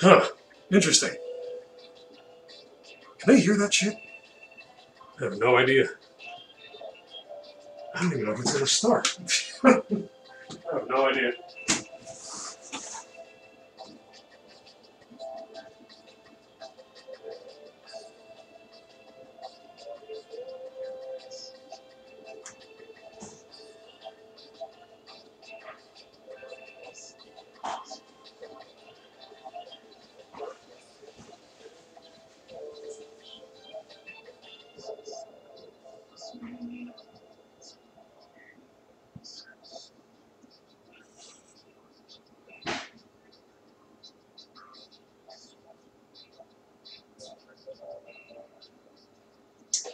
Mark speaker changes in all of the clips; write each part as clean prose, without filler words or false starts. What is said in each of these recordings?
Speaker 1: Huh. Interesting. Can they hear that shit? I have no idea. I don't even know if it's gonna start. I have no idea.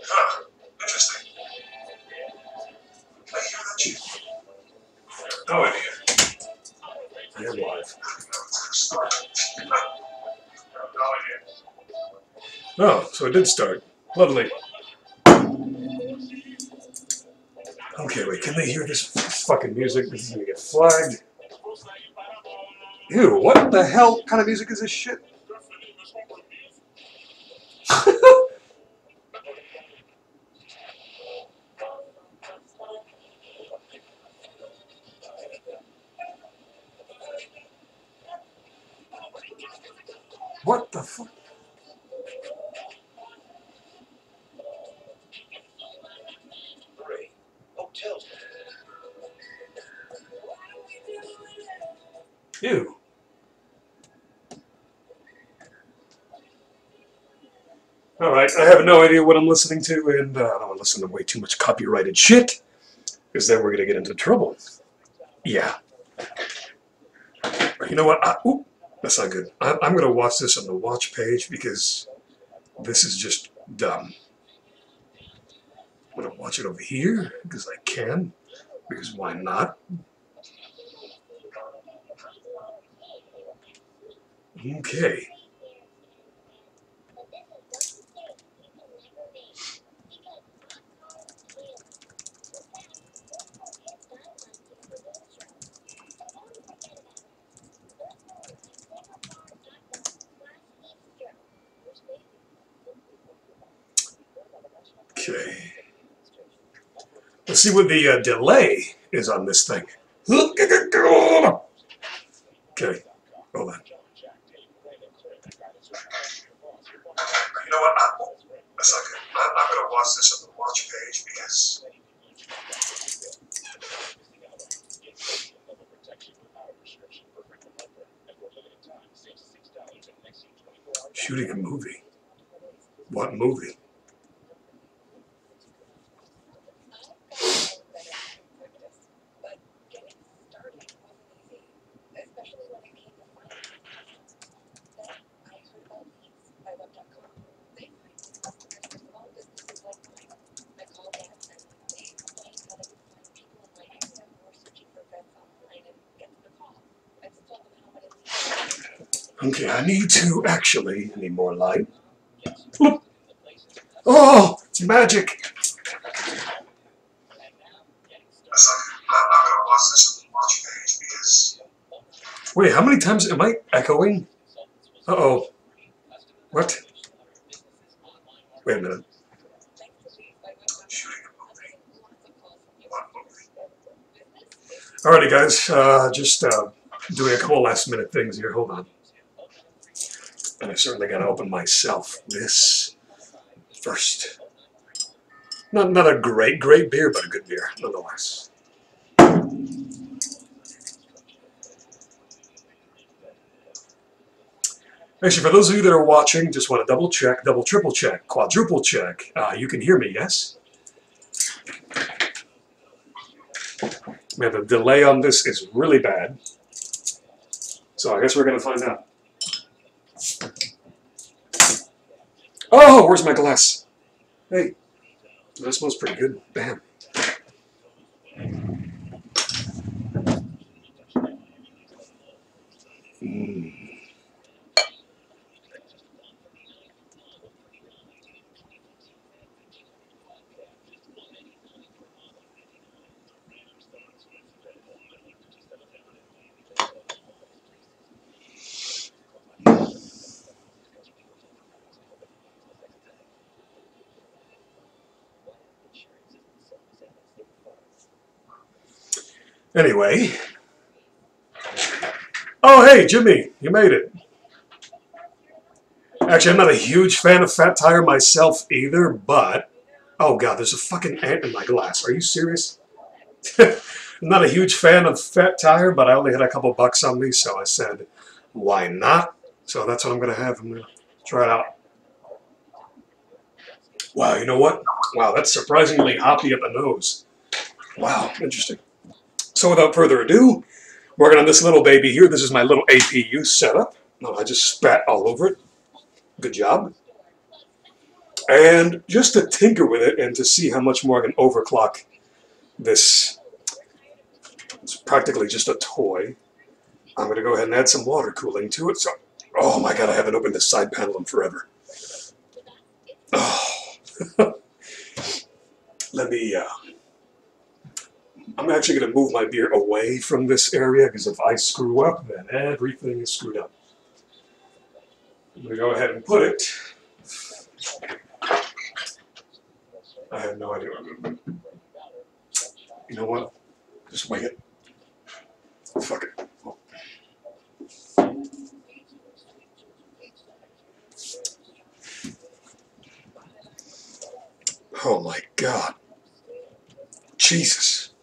Speaker 1: Huh. Interesting. Can I hear that shit? No idea. I am live. Oh, so it did start. Lovely. Okay, wait, can they hear this fucking music? This is gonna get flagged. Ew, what the hell kind of music is this shit? What the fuck? Ew. Alright, I have no idea what I'm listening to, and I don't want to listen to way too much copyrighted shit, because then we're going to get into trouble. Yeah. You know what? Ooh, that's not good. I'm going to watch this on the watch page, because this is just dumb. I'm going to watch it over here, because I can, because why not? Okay. Okay. Let's see what the delay is on this thing. Okay, hold on. You know what? That's not good. I'm going to watch this on the watch page because... Shooting a movie. What movie? Okay, I need more light. Oh, it's magic. I'm gonna watch this on the watch page because... Wait, how many times am I echoing? Uh-oh. What? Wait a minute. Shooting a movie. What movie? Alrighty, guys. Just doing a couple last minute things here. Hold on. And I certainly got to open myself this first. Not a great beer, but a good beer, nonetheless. Actually, for those of you that are watching, just want to double check, triple check, quadruple check. You can hear me, yes? Man, the delay on this is really bad. So I guess we're going to find out. Oh, where's my glass? Hey, that smells pretty good. Bam. Mm. Anyway. Oh, hey, Jimmy, you made it. Actually, I'm not a huge fan of fat tire myself either, but... Oh, God, there's a fucking ant in my glass. Are you serious? I'm not a huge fan of fat tire, but I only had a couple bucks on me, so I said, why not? So that's what I'm going to have. I'm going to try it out. Wow, you know what? Wow, that's surprisingly hoppy at the nose. Wow, interesting. So without further ado, working on this little baby here. This is my little APU setup. No, I just spat all over it. Good job. And just to tinker with it and to see how much more I can overclock this, it's practically just a toy. I'm going to go ahead and add some water cooling to it. So, oh my God, I haven't opened this side panel in forever. Oh. Let me, I'm actually going to move my beer away from this area because if I screw up, then everything is screwed up. I'm going to go ahead and put it. I have no idea what I'm going to do. You know what? Just wing it. Fuck it. Oh my God. Jesus.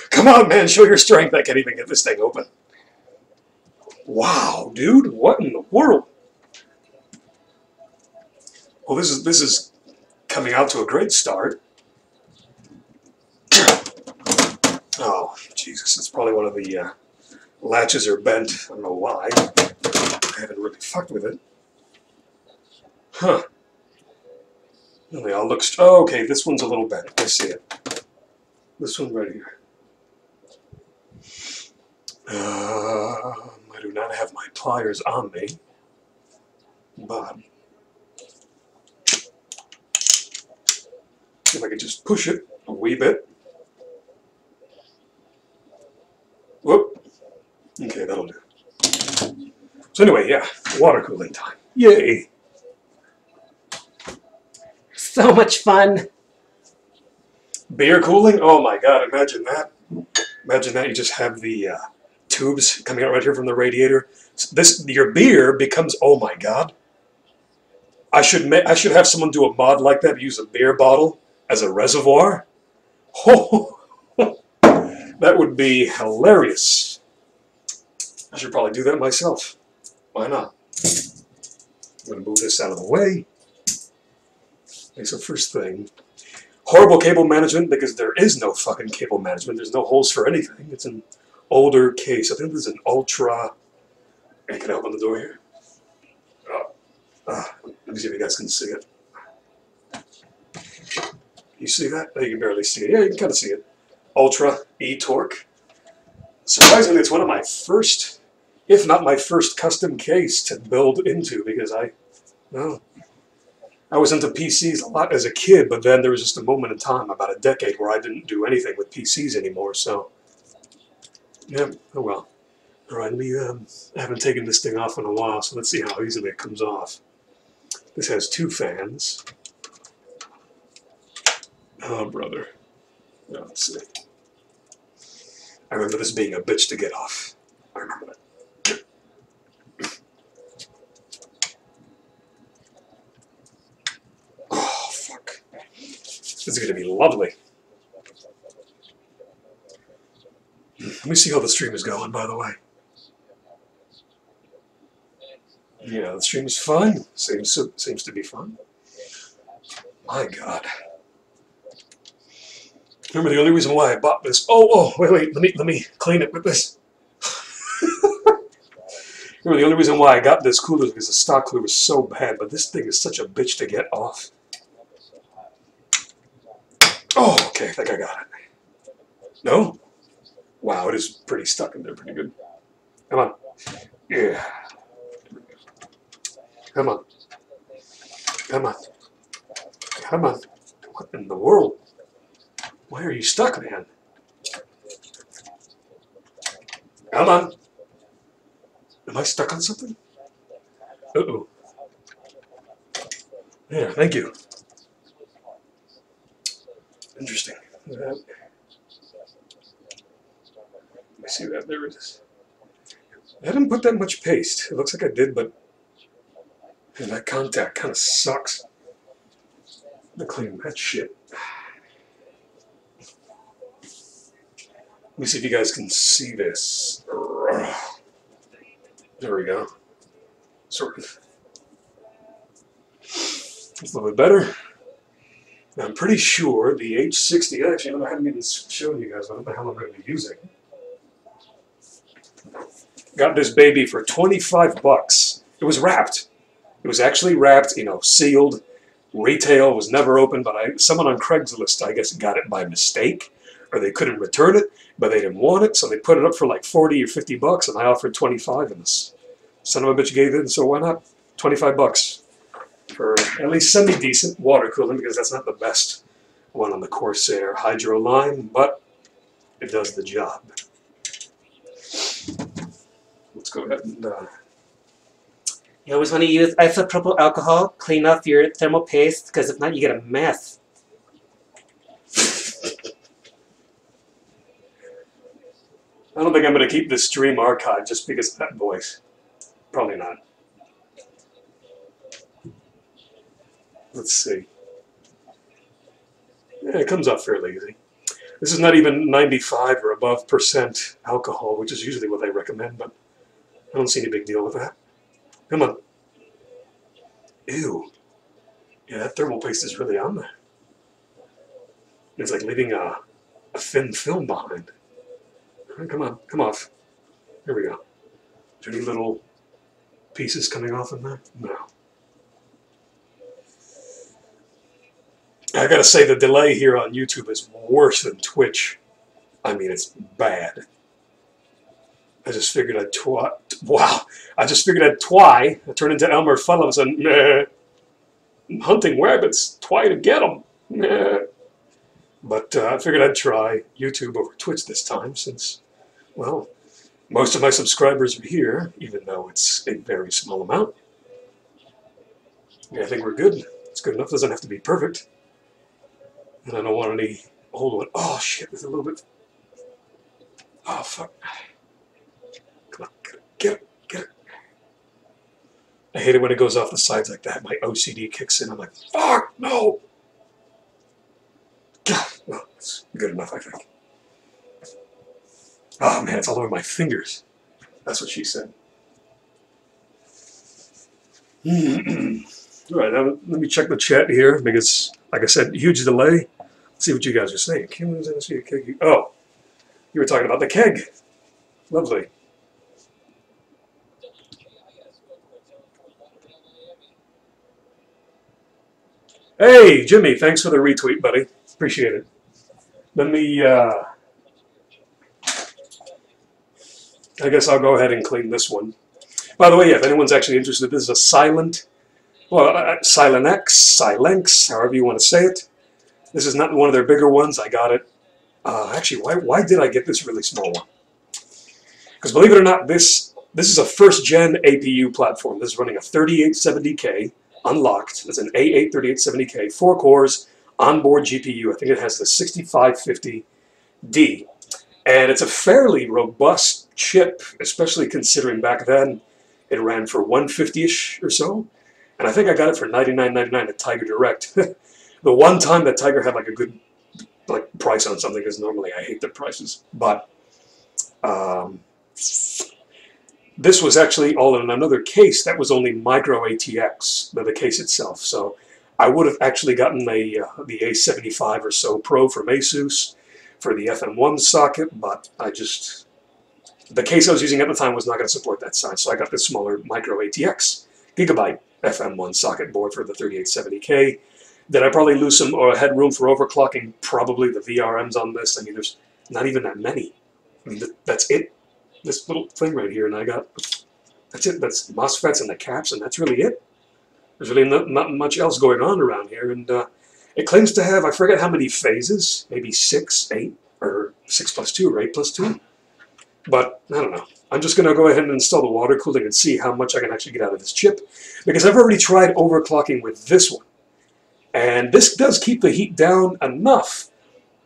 Speaker 1: Come on, man, show your strength. I can't even get this thing open. Wow, dude, what in the world? Well, this is coming out to a great start. Oh, Jesus, it's probably one of the latches are bent. I don't know why. I haven't really fucked with it. Huh. Well, they all look... Oh, okay, this one's a little bent. I see it. This one right here. I do not have my pliers on me, but if I could just push it a wee bit. Whoop. Okay, that'll do. So anyway, yeah, water cooling time. Yay! So much fun. Beer cooling? Oh my God, imagine that. Imagine that, you just have the tubes coming out right here from the radiator. Your beer becomes, oh my God. I should have someone do a mod like that, use a beer bottle as a reservoir. Oh, that would be hilarious. I should probably do that myself. Why not? I'm going to move this out of the way. Okay, so first thing, horrible cable management because there is no fucking cable management. There's no holes for anything. It's an older case. I think this is an Ultra. Hey, can I open the door here? Let me see if you guys can see it. You see that? Oh, you can barely see it. Yeah, you can kind of see it. Ultra E-Torque. Surprisingly, it's one of my first, if not my first custom case to build into because I was into PCs a lot as a kid, but then there was just a moment in time, about a decade, where I didn't do anything with PCs anymore, so yeah, oh well. Alright, I haven't taken this thing off in a while, so let's see how easily it comes off. This has two fans. Oh, brother. Oh, let's see. I remember this being a bitch to get off. I remember that. Oh, fuck. This is going to be lovely. Let me see how the stream is going, by the way. Yeah, the stream is fine. Seems to be fun. My God. Remember the only reason why I bought this. Oh, wait. Let me clean it with this. Remember the only reason why I got this cooler is because the stock cooler was so bad, but this thing is such a bitch to get off. Oh, okay, I think I got it. No? Wow, it is pretty stuck in there, pretty good. Come on. Yeah. Come on. Come on. Come on. What in the world? Why are you stuck, man? Come on. Am I stuck on something? Uh-oh. Yeah, thank you. Interesting. Let me see that. There it is. I didn't put that much paste. It looks like I did, but man, that contact kind of sucks. I'm gonna clean that shit. Let me see if you guys can see this. There we go. Sort of. It's a little bit better. Now, I'm pretty sure the H60, actually, I haven't even shown you guys what the hell I'm going to be using. Got this baby for 25 bucks. It was wrapped. It was actually wrapped, you know, sealed. Retail was never open, but someone on Craigslist, I guess, got it by mistake, or they couldn't return it, but they didn't want it, so they put it up for like 40 or 50 bucks, and I offered 25, and this son of a bitch gave in, so why not? 25 bucks for at least semi-decent water cooling, because that's not the best one on the Corsair Hydro line, but it does the job. Let's go ahead and...
Speaker 2: You always want to use isopropyl alcohol, clean off your thermal paste, because if not, you get a mess.
Speaker 1: I don't think I'm going to keep this stream archived just because of that voice. Probably not. Let's see. Yeah, it comes up fairly easy. This is not even 95 or above % alcohol, which is usually what they recommend, but I don't see any big deal with that. Come on. Ew. Yeah, that thermal paste is really on there. It's like leaving a thin film behind. Come on, come off. Here we go. Is there any little pieces coming off in there? No. I gotta say, the delay here on YouTube is worse than Twitch. I mean, it's bad. I just figured I'd I just figured I'd I turned into Elmer Fudd and said, meh. I'm hunting rabbits, to get them. Meh. But I figured I'd try YouTube over Twitch this time since, well, most of my subscribers are here, even though it's a very small amount. Yeah, I think we're good. It's good enough. Doesn't have to be perfect. And I don't want any old one. Oh, shit, there's a little bit. Oh, fuck. Come on, get it, get it. I hate it when it goes off the sides like that. My OCD kicks in. I'm like, fuck, no. God, well, it's good enough, I think. Oh, man, it's all over my fingers. That's what she said. All right, now let me check the chat here because, like I said, huge delay. Let's see what you guys are saying. Oh, you were talking about the keg. Lovely. Hey, Jimmy, thanks for the retweet, buddy. Appreciate it. Let me, I guess I'll go ahead and clean this one. By the way, yeah, if anyone's actually interested, this is a Silent, well, Silenx, however you want to say it. This is not one of their bigger ones. I got it. Actually, why did I get this really small one? Because believe it or not, this is a first-gen APU platform. This is running a 3870K, unlocked. It's an A8 3870K, 4 cores, onboard GPU. I think it has the 6550D. And it's a fairly robust chip, especially considering back then it ran for $150-ish or so. And I think I got it for $99.99 at Tiger Direct. The one time that Tiger had like a good price on something, because normally I hate their prices. But this was actually all in another case that was only micro ATX, the case itself. So I would have actually gotten the A75 or so Pro from Asus for the FM1 socket, but the case I was using at the time was not going to support that size, so I got this smaller micro ATX gigabyte FM1 socket board for the 3870K. Did I probably lose some headroom for overclocking? Probably. The VRMs on this, I mean, there's not even that many. I mean, that's it. This little thing right here, and I got, that's it. That's MOSFETs and the caps, and that's really it. There's really not much else going on around here, and it claims to have, I forget how many phases, maybe 6, 8, or 6 plus 2, or 8 plus 2. But, I don't know. I'm just going to go ahead and install the water cooling and see how much I can actually get out of this chip, because I've already tried overclocking with this one. And this does keep the heat down enough,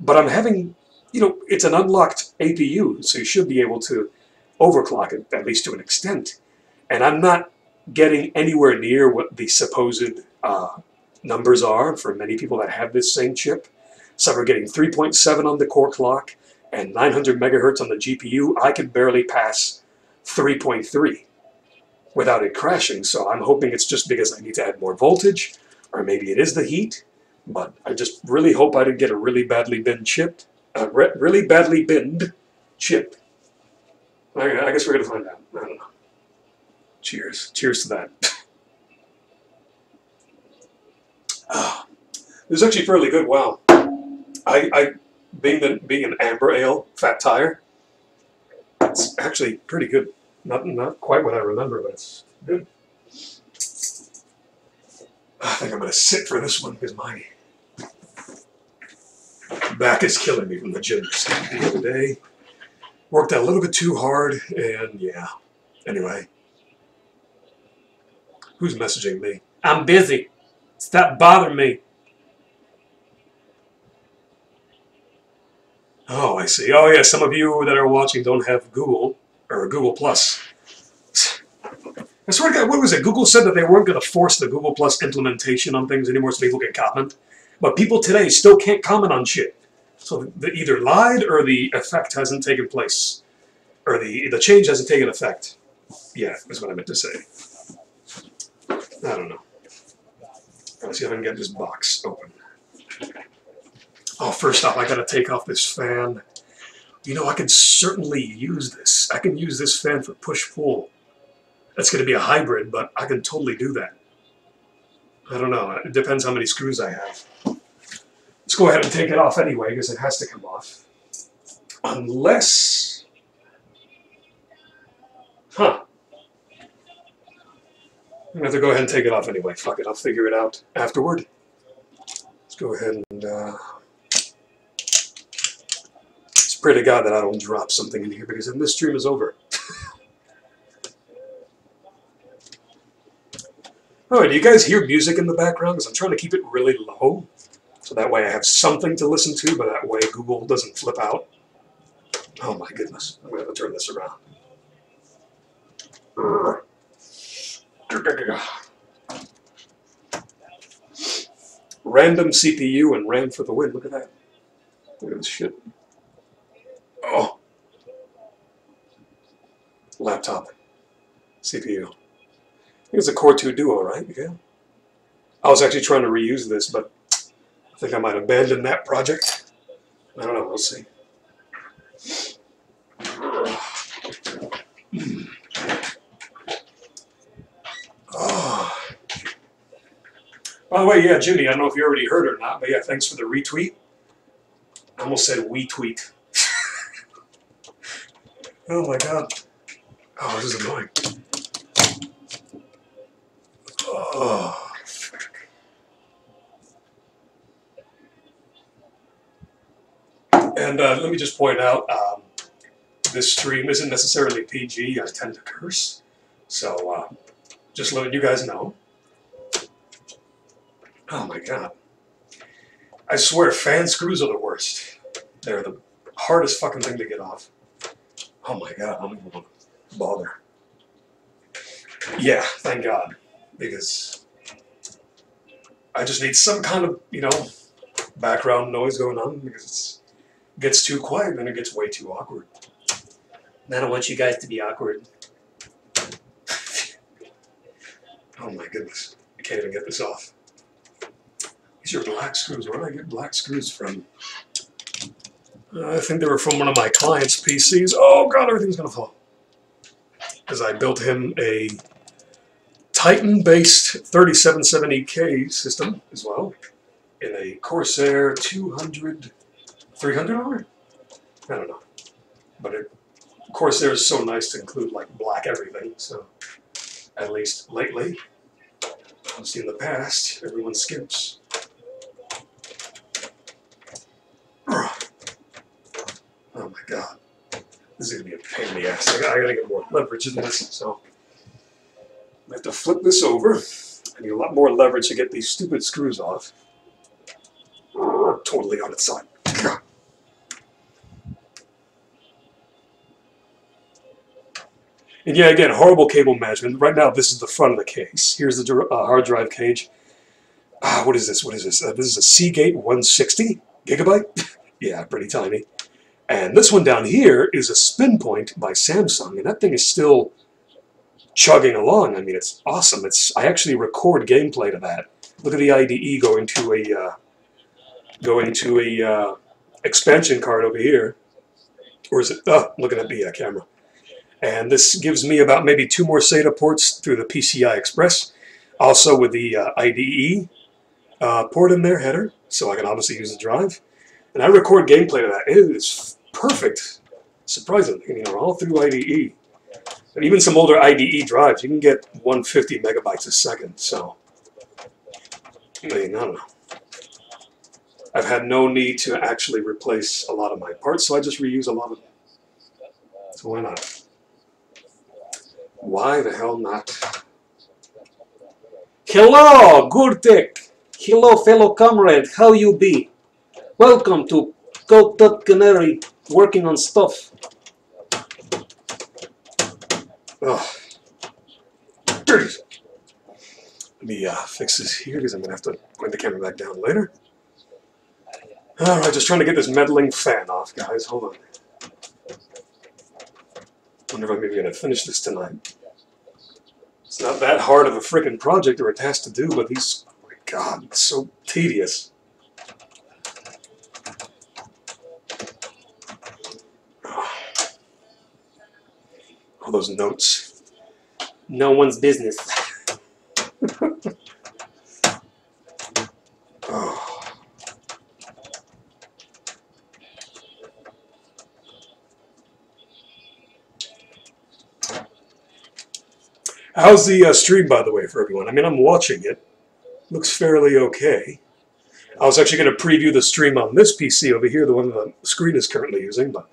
Speaker 1: but I'm having, it's an unlocked APU, so you should be able to overclock it, at least to an extent. And I'm not getting anywhere near what the supposed numbers are for many people that have this same chip. Some are getting 3.7 on the core clock and 900 megahertz on the GPU. I can barely pass 3.3 without it crashing, so I'm hoping it's just because I need to add more voltage, or maybe it is the heat, but I just really hope I didn't get a really badly binned chip. Really badly binned chip. I guess we're going to find out. I don't know. Cheers. Cheers to that. This is actually fairly good. Wow. Being an amber ale fat tire, it's actually pretty good. Not quite what I remember, but it's good. I think I'm going to sit for this one because my back is killing me from the gym the other day. Worked out a little bit too hard, and yeah. Anyway. Who's messaging me?
Speaker 2: I'm busy. Stop bothering me.
Speaker 1: Oh, I see. Oh, yeah, some of you that are watching don't have Google, or Google+. I swear to God, what was it? Google said that they weren't going to force the Google Plus implementation on things anymore so people can comment. But people today still can't comment on shit. So they either lied or the effect hasn't taken place. Or the change hasn't taken effect. Yeah, is what I meant to say. I don't know. Let's see if I can get this box open. Oh, first off, I gotta take off this fan. I can certainly use this. I can use this fan for push-pull. That's gonna be a hybrid, but I can totally do that. I don't know. It depends how many screws I have. Let's go ahead and take it off anyway, because it has to come off. Unless... Huh. I'm gonna have to go ahead and take it off anyway. Fuck it, I'll figure it out afterward. Let's go ahead and just pray to God that I don't drop something in here, because then this stream is over. Alright, do you guys hear music in the background? Because I'm trying to keep it really low, so that way I have something to listen to, but that way Google doesn't flip out. Oh my goodness, I'm gonna have to turn this around. Random CPU and RAM for the win. Look at that. Look at this shit. Oh. Laptop. CPU. I think it's a Core 2 Duo, right? Yeah. I was actually trying to reuse this, but I think I might abandon that project. I don't know. We'll see. Oh. By the way, yeah, Junie, I don't know if you already heard or not, but yeah, thanks for the retweet. I almost said we tweet. Oh my God. Oh, this is annoying. Oh. And let me just point out, this stream isn't necessarily PG. I tend to curse. So, just letting you guys know. Oh my God. I swear, fan screws are the worst. They're the hardest fucking thing to get off. Oh my God, I don't even want to bother. Yeah, thank God. Because I just need some kind of, background noise going on, because it gets too quiet and it gets way too awkward.
Speaker 2: And I don't want you guys to be awkward.
Speaker 1: Oh my goodness. I can't even get this off. These are black screws. Where did I get black screws from? I think they were from one of my clients' PCs. Oh God, everything's gonna fall. Because I built him a Titan-based 3770K system as well, in a Corsair 300 R? I don't know. But Corsair is so nice to include like black everything, so at least lately, obviously in the past, everyone skips. Oh my God. This is going to be a pain in the ass. I gotta get more leverage in this, so I have to flip this over. I need a lot more leverage to get these stupid screws off. Totally on its side. And yeah, again, horrible cable management. Right now, this is the front of the case. Here's the hard drive cage. What is this? What is this? This is a Seagate 160 gigabyte. Yeah, pretty tiny. And this one down here is a Spin Point by Samsung, and that thing is still chugging along. I mean, it's awesome. I actually record gameplay to that. Look at the IDE going to a expansion card over here. Or is it? Oh, looking at the camera. And this gives me about maybe 2 more SATA ports through the PCI Express. Also with the IDE port in there, header, so I can obviously use the drive. And I record gameplay to that. It is perfect, surprisingly, you know, all through IDE. And even some older IDE drives, you can get 150 megabytes a second, so, I mean, I don't know. I've had no need to actually replace a lot of my parts, so I just reuse a lot of them. So why not? Why the hell not?
Speaker 2: Hello, Gurtek. Hello, fellow comrade. How you be? Welcome to Code Canary, working on stuff.
Speaker 1: Oh. Let me fix this here because I'm going to have to point the camera back down later. Alright, just trying to get this meddling fan off, guys. Hold on. Wonder if I'm maybe going to finish this tonight. It's not that hard of a freaking project or a task to do, but these, oh my god, it's so tedious. All those notes.
Speaker 2: No one's business.
Speaker 1: Oh. How's the stream, by the way, for everyone? I mean, I'm watching it. Looks fairly okay. I was actually going to preview the stream on this PC over here, the one the screen is currently using, but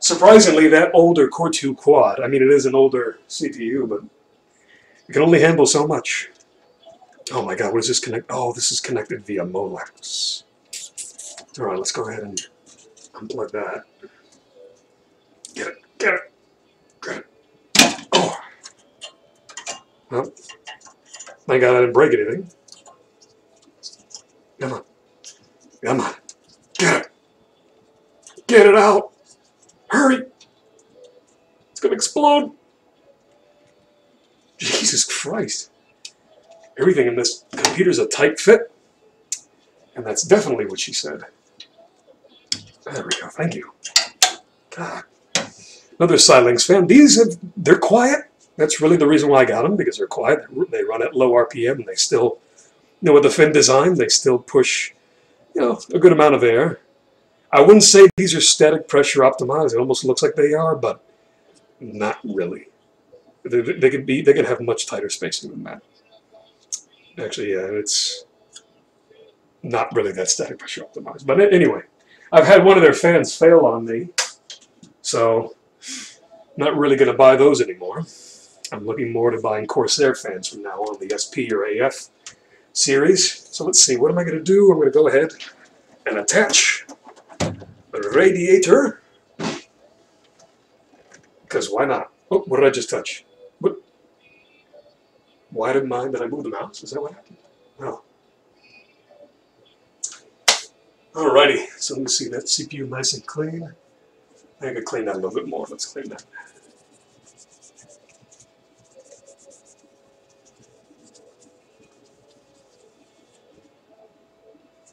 Speaker 1: surprisingly, that older Core 2 Quad, I mean, it is an older CPU, but it can only handle so much. Oh my god, what is this connect? Oh, this is connected via molex. Alright, let's go ahead and unplug that. Get it, get it, get it. Oh. Well, thank god I didn't break anything. Come on. Come on. Get it. Get it out. Hurry. It's going to explode. Jesus Christ. Everything in this computer's a tight fit. And that's definitely what she said. There we go. Thank you. God. Another Xilinx fan. They're quiet. That's really the reason why I got them, because they're quiet. They run at low RPM, and they still, you know, with the fin design, they still push, you know, a good amount of air. I wouldn't say these are static pressure optimized. It almost looks like they are, but not really. They can have much tighter spacing than that. Actually, yeah, it's not really that static pressure optimized. But anyway, I've had one of their fans fail on me, so not really going to buy those anymore. I'm looking more to buying Corsair fans from now on, the SP or AF series. So let's see, what am I going to do? I'm going to go ahead and attach the radiator, because why not? Oh, what did I just touch? What? Why did I move the mouse? Is that what happened? No. Alrighty, so let me see that CPU nice and clean. I could clean that a little bit more. Let's clean that.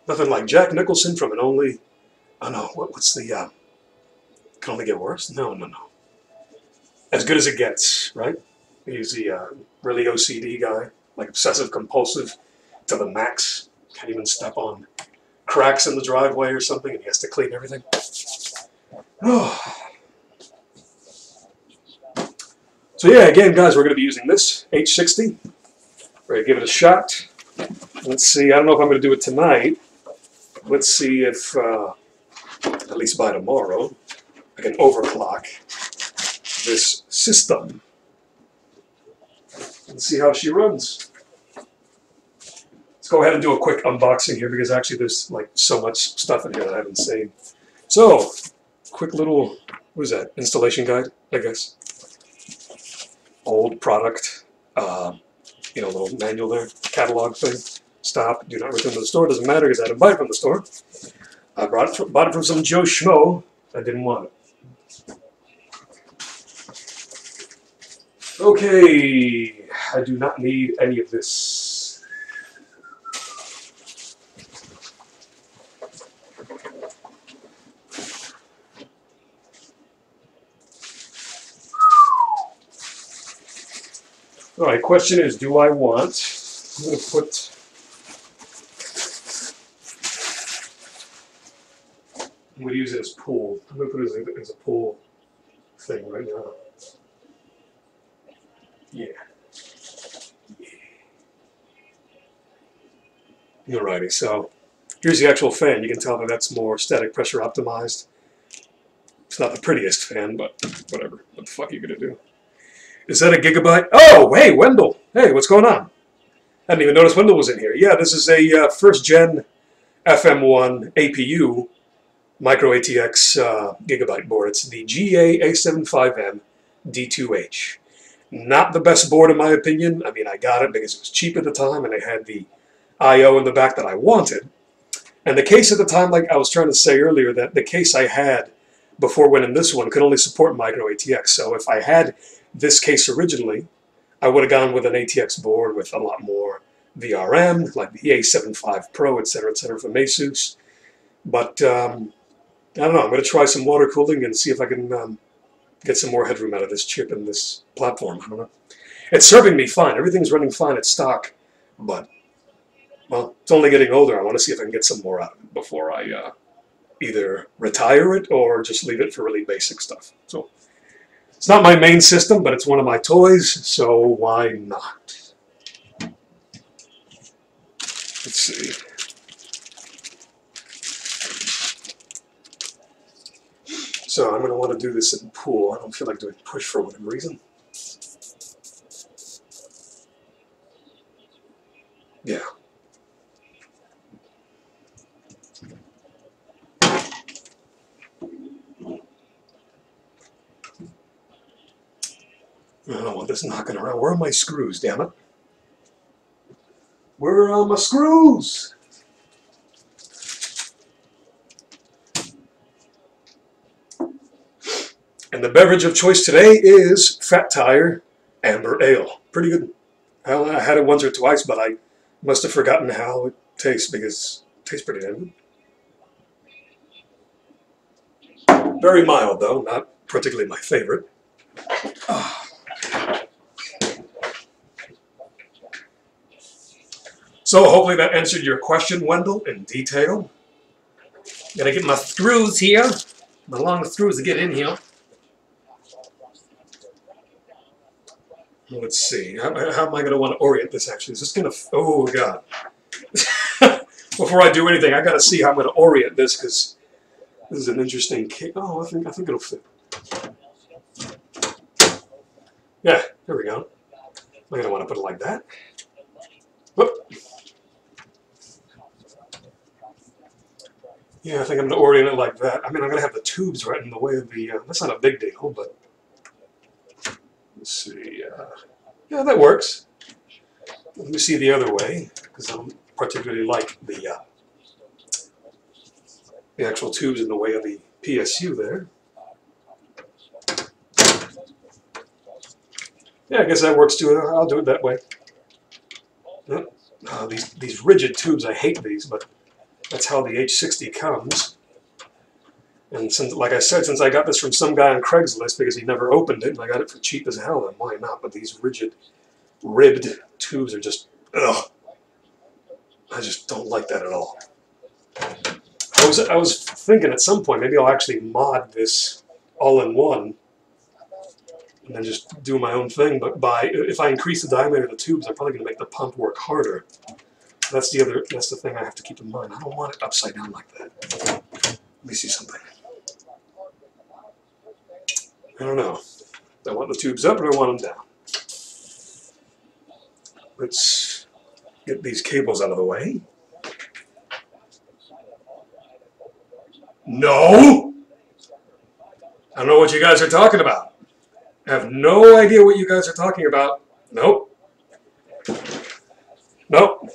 Speaker 1: Nothing like Jack Nicholson from an only... Oh no, what's the... Can only get worse? No. As good as it gets, right? He's the really OCD guy, like obsessive compulsive to the max. Can't even step on cracks in the driveway or something, and he has to clean everything. Oh. So yeah, again, guys, we're going to be using this H60. We're going to give it a shot. Let's see, I don't know if I'm going to do it tonight. Let's see if, at least by tomorrow, I can overclock this system and see how she runs. Let's go ahead and do a quick unboxing here, because actually there's like so much stuff in here that I haven't seen. So, quick little, what is that, installation guide, I guess. old product, you know, little manual there, catalog thing. Stop, do not return to the store. Doesn't matter because I didn't buy it from the store. I bought it from some Joe Schmo. I didn't want it. Okay, I do not need any of this. All right, question is, do I want, I'm going to put, I'm going to use it as pool. I'm going to put it as a pool thing right now. Yeah. Alrighty, so here's the actual fan. You can tell that that's more static pressure optimized. It's not the prettiest fan, but whatever. What the fuck are you going to do? Is that a gigabyte? Oh, hey, Wendell. Hey, what's going on? I didn't even notice Wendell was in here. Yeah, this is a first-gen FM1 APU micro ATX gigabyte board. It's the GA-A75M D2H. Not the best board in my opinion. I mean, I got it because it was cheap at the time and it had the I/O in the back that I wanted. And the case at the time, like I was trying to say earlier, that the case I had before winning this one could only support micro ATX. So if I had this case originally, I would have gone with an ATX board with a lot more VRM, like the A75 Pro, etc., from Asus. But I don't know. I'm going to try some water cooling and see if I can get some more headroom out of this chip and this platform. I don't know. It's serving me fine. Everything's running fine at stock, but well, it's only getting older. I want to see if I can get some more out of it before I either retire it or just leave it for really basic stuff. So it's not my main system, but it's one of my toys, so why not? Let's see. So I'm going to want to do this in pool. I don't feel like doing push for whatever reason. Yeah. I don't want this knocking around. Where are my screws, damn it? Where are my screws? And the beverage of choice today is Fat Tire Amber Ale. Pretty good. I had it once or twice, but I must have forgotten how it tastes because it tastes pretty damn good. Very mild, though. Not particularly my favorite. So hopefully that answered your question, Wendell, in detail. Gotta get my screws here. My long screws to get in here. Let's see. How am I going to want to orient this, actually? Is this going to... Oh, God. Before I do anything, I got to see how I'm going to orient this, because this is an interesting case. Oh, I think it'll fit. Yeah, there we go. I'm going to want to put it like that. Whoop. Yeah, I think I'm going to orient it like that. I mean, I'm going to have the tubes right in the way of the... that's not a big deal, but... Let's see. Yeah, that works. Let me see the other way, because I don't particularly like the actual tubes in the way of the PSU there. Yeah, I guess that works too. I'll do it that way. These rigid tubes, I hate these, but that's how the H60 comes. And since, like I said, since I got this from some guy on Craigslist because he never opened it, and I got it for cheap as hell, then why not? But these rigid, ribbed tubes are just, ugh. I just don't like that at all. I was thinking at some point maybe I'll actually mod this all-in-one and then just do my own thing. But if I increase the diameter of the tubes, I'm probably going to make the pump work harder. That's the thing I have to keep in mind. I don't want it upside down like that. Let me see something. I don't know. Do I want the tubes up or do I want them down? Let's get these cables out of the way. No! I don't know what you guys are talking about. I have no idea what you guys are talking about. Nope. Nope.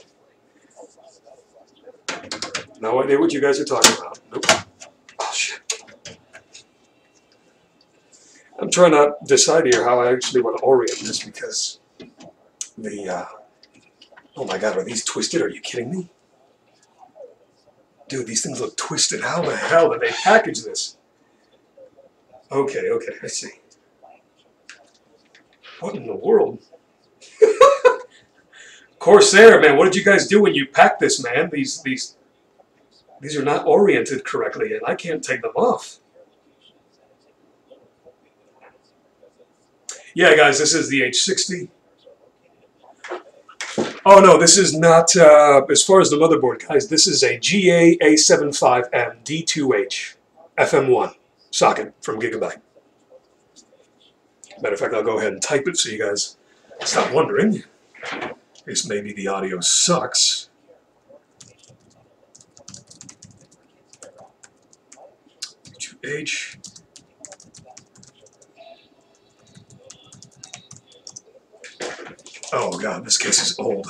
Speaker 1: No idea what you guys are talking about. Nope. Oh, shit. I'm trying to decide here how I actually want to orient this because the, oh my god, are these twisted? Are you kidding me? Dude, these things look twisted. How the hell did they package this? Okay, I see. What in the world? Corsair, man, what did you guys do when you packed this, man? These are not oriented correctly, and I can't take them off. Yeah, guys, this is the H60. Oh no, this is not, as far as the motherboard, guys, this is a GA A75M D2H FM1 socket from Gigabyte. Matter of fact, I'll go ahead and type it so you guys stop wondering. This maybe the audio sucks. D2H. Oh god, this case is old.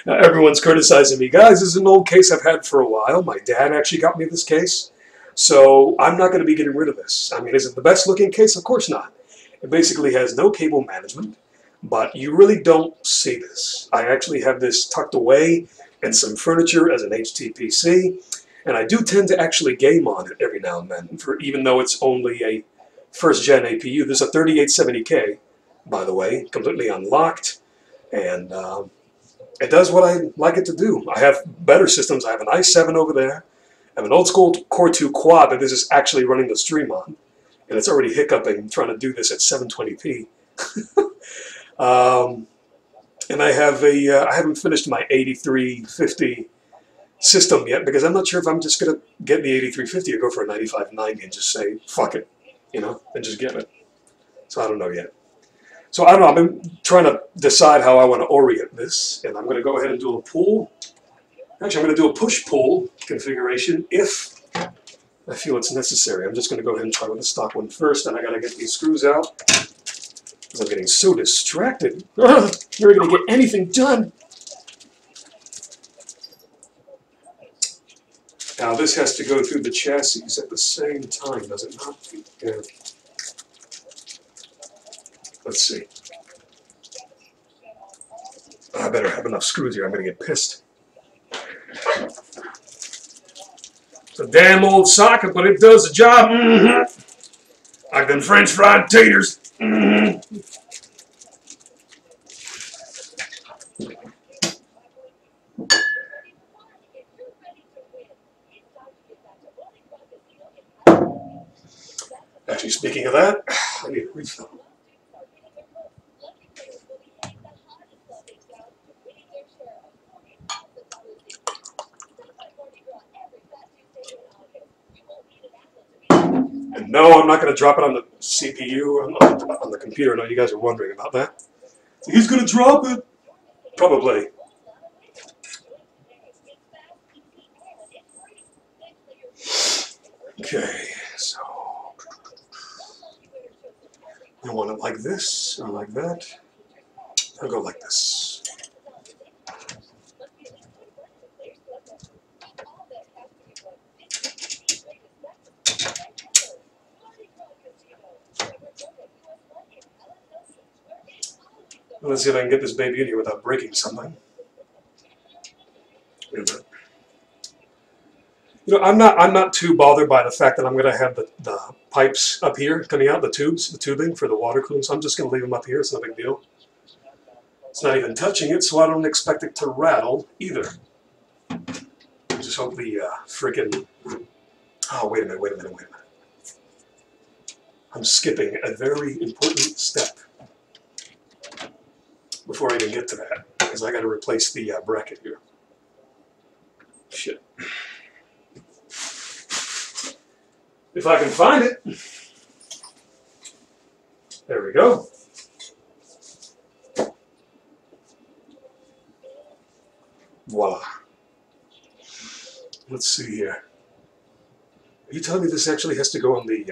Speaker 1: Everyone's criticizing me. Guys, this is an old case I've had for a while. My dad actually got me this case. So I'm not going to be getting rid of this. I mean, is it the best looking case? Of course not. It basically has no cable management, but you really don't see this. I actually have this tucked away in some furniture as an HTPC, and I do tend to actually game on it every now and then, even though it's only a first-gen APU. There's a 3870K, by the way, completely unlocked, and it does what I like it to do. I have better systems. I have an i7 over there. I have an old school Core 2 quad that this is actually running the stream on, and it's already hiccuping trying to do this at 720p. And I have I haven't finished my 8350 system yet because I'm not sure if I'm just going to get the 8350 or go for a 9590 and just say, fuck it, you know, and just get it. So I don't know yet. So I don't know, I've been trying to decide how I want to orient this, and I'm going to go ahead and do a pull. Actually, I'm going to do a push-pull configuration if I feel it's necessary. I'm just going to go ahead and try with the stock one first, and I got to get these screws out because I'm getting so distracted. You're going to get anything done. Now this has to go through the chassis at the same time, does it not? Yeah. Let's see. I better have enough screws here. I'm going to get pissed. It's a damn old socket, but it does the job. Like them French fried taters. Actually, speaking of that, I need a refill. And no, I'm not going to drop it on the CPU, on the computer. I know you guys are wondering about that. He's going to drop it. Probably. Okay, so I want it like this, or like that. I'll go like this. Let's see if I can get this baby in here without breaking something. Wait a minute. You know, I'm not too bothered by the fact that I'm going to have the pipes up here coming out, the tubing for the water cooling. So I'm just going to leave them up here. It's no big deal. It's not even touching it, so I don't expect it to rattle either. Just hope the freaking. Oh, wait a minute. I'm skipping a very important step before I even get to that, because I got to replace the bracket here. Shit. If I can find it. There we go. Voila. Let's see here. Are you telling me this actually has to go on the...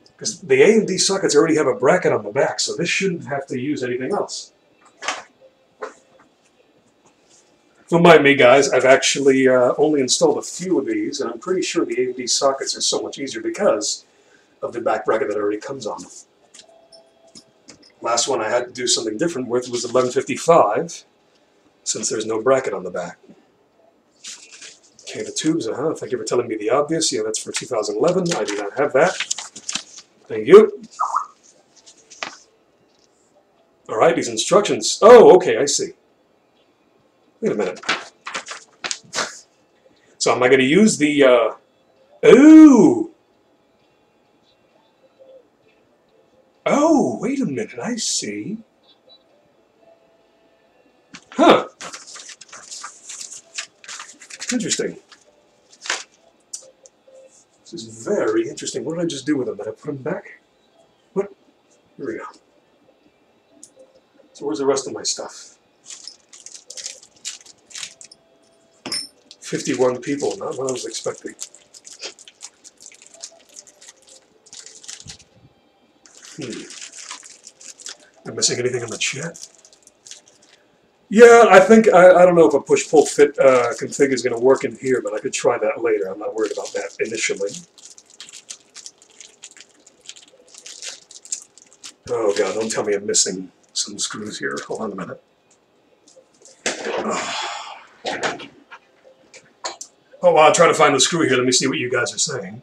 Speaker 1: because the A and D sockets already have a bracket on the back, so this shouldn't have to use anything else. Don't mind me, guys. I've actually only installed a few of these, and I'm pretty sure the A and D sockets are so much easier because of the back bracket that already comes on them. Last one I had to do something different with was 1155, since there's no bracket on the back. Okay, the tubes, thank you for telling me the obvious. Yeah, that's for 2011. I do not have that. Thank you. All right, these instructions. Oh, okay, I see. Wait a minute. So am I going to use the, oh! Oh, wait a minute, I see. Huh. Interesting. This is very interesting. What did I just do with them? Did I put them back? What? Here we go. So where's the rest of my stuff? 51 people, not what I was expecting. Am I missing anything in the chat? Yeah, I think, I don't know if a push-pull fit config is going to work in here, but I could try that later. I'm not worried about that initially. Oh god, don't tell me I'm missing some screws here. Hold on a minute. Oh, well, I'll try to find the screw here. Let me see what you guys are saying.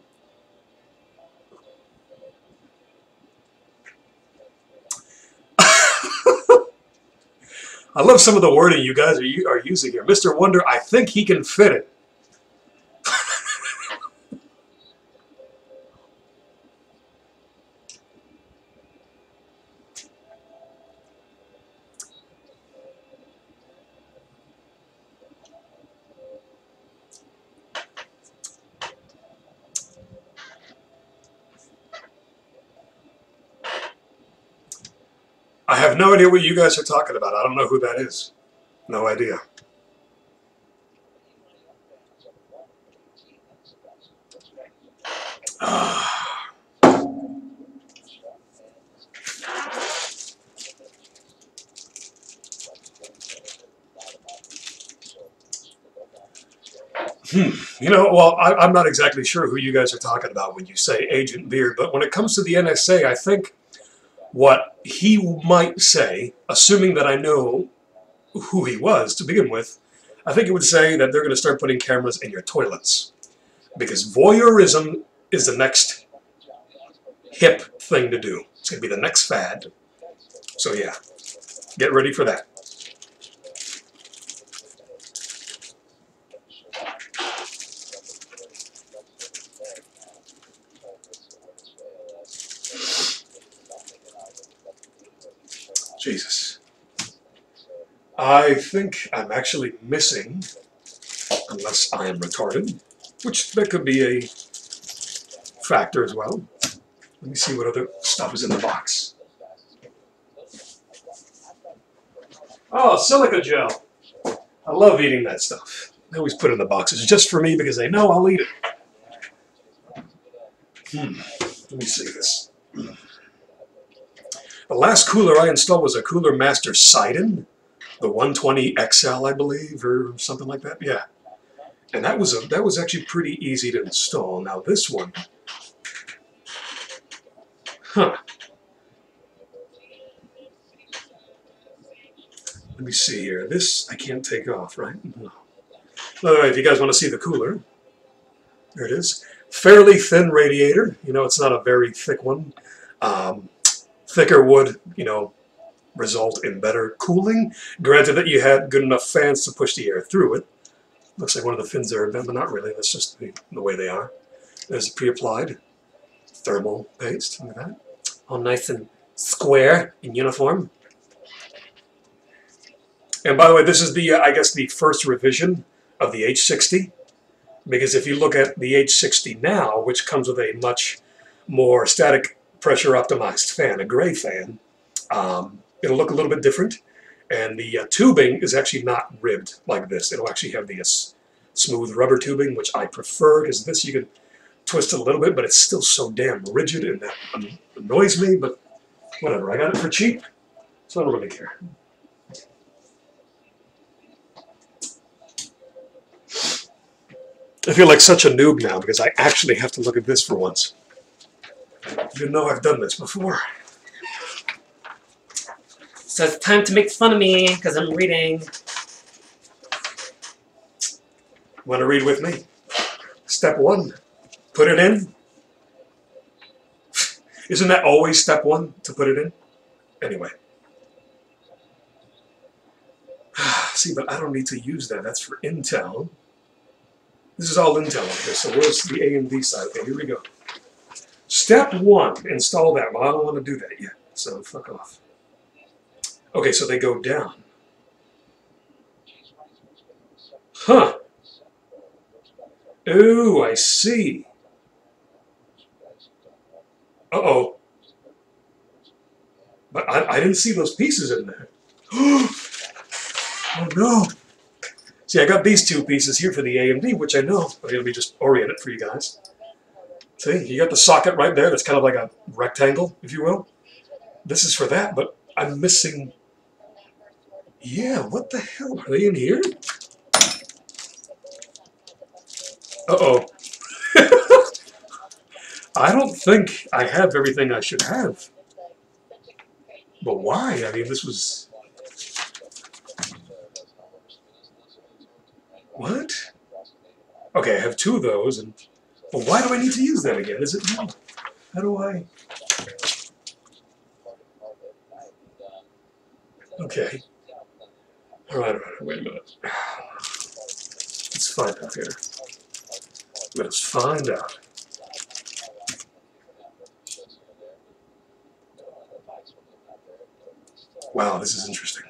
Speaker 1: I love some of the wording you guys are using here. Mr. Wonder, I think he can fit it. I have no idea what you guys are talking about. I don't know who that is. No idea. You know, well, I'm not exactly sure who you guys are talking about when you say Agent Beard, but when it comes to the NSA, I think what he might say, assuming that I know who he was to begin with, I think he would say that they're going to start putting cameras in your toilets. Because voyeurism is the next hip thing to do. It's going to be the next fad. So yeah, get ready for that. Jesus. I think I'm actually missing, unless I am retarded, which that could be a factor as well. Let me see what other stuff is in the box. Oh, silica gel. I love eating that stuff. I always put it in the boxes just for me because they know I'll eat it. Let me see this. The last cooler I installed was a Cooler Master Sidon, the 120 XL, I believe, or something like that. Yeah, and that was actually pretty easy to install. Now this one, Let me see here. This I can't take off, right? No. By the way, if you guys want to see the cooler, there it is. Fairly thin radiator. You know, it's not a very thick one. Thicker would, you know, result in better cooling. Granted that you had good enough fans to push the air through it. Looks like one of the fins there, but not really. That's just the way they are. There's pre-applied thermal paste. Look at that. All nice and square in uniform. And by the way, this is the, I guess, the first revision of the H60. Because if you look at the H60 now, which comes with a much more static pressure optimized fan, a gray fan, it'll look a little bit different. And the tubing is actually not ribbed like this. It'll actually have the smooth rubber tubing, which I prefer, because this you can twist it a little bit, but it's still so damn rigid, and that annoys me, but whatever. I got it for cheap, so I don't really care. I feel like such a noob now because I actually have to look at this for once. Even though I've done this before.
Speaker 2: So it's time to make fun of me because I'm reading.
Speaker 1: Want to read with me? Step 1, put it in. Isn't that always step 1, to put it in? Anyway. See, but I don't need to use that. That's for Intel. This is all Intel. Okay, so where's the AMD side? Okay, here we go. Step 1, install that. Well, I don't want to do that yet, so fuck off. Okay, so they go down. Huh. Ooh, I see. Uh-oh. But I didn't see those pieces in there. Oh no. See, I got these 2 pieces here for the AMD, which I know. Let me just orient it for you guys. See, you got the socket right there. That's kind of like a rectangle, if you will. This is for that, but I'm missing... Yeah, what the hell? Are they in here? Uh-oh. I don't think I have everything I should have. But why? I mean, this was... What? Okay, I have 2 of those, and... But why do I need to use that again? Is it... No. How do I... Okay. Alright, wait a minute. Let's find out here. Let's find out. Wow, this is interesting.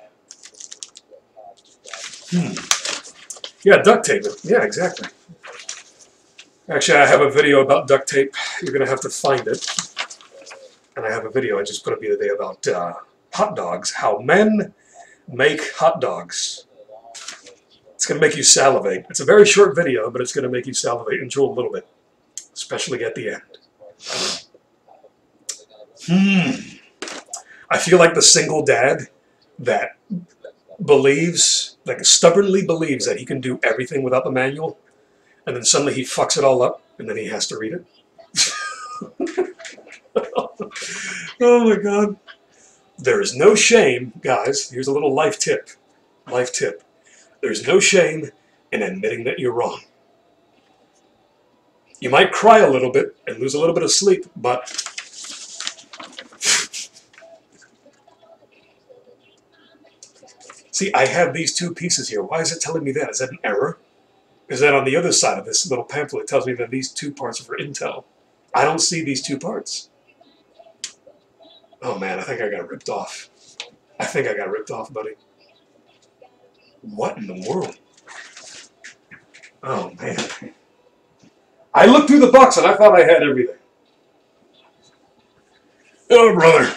Speaker 1: Yeah, duct tape. Yeah, exactly. Actually, I have a video about duct tape. You're going to have to find it. And I have a video I just put up the other day about hot dogs. How men make hot dogs. It's going to make you salivate. It's a very short video, but it's going to make you salivate and drool a little bit. Especially at the end. I feel like the single dad that believes, like stubbornly believes that he can do everything without the manual, and then suddenly he fucks it all up, and then he has to read it. Oh my God. There is no shame, guys. Here's a little life tip. Life tip. There's no shame in admitting that you're wrong. You might cry a little bit and lose a little bit of sleep, but see, I have these 2 pieces here. Why is it telling me that? Is that an error? Is that on the other side of this little pamphlet? It tells me that these 2 parts are for Intel. I don't see these 2 parts. Oh man, I think I got ripped off. I think I got ripped off, buddy. What in the world? Oh man. I looked through the box and I thought I had everything. Oh brother.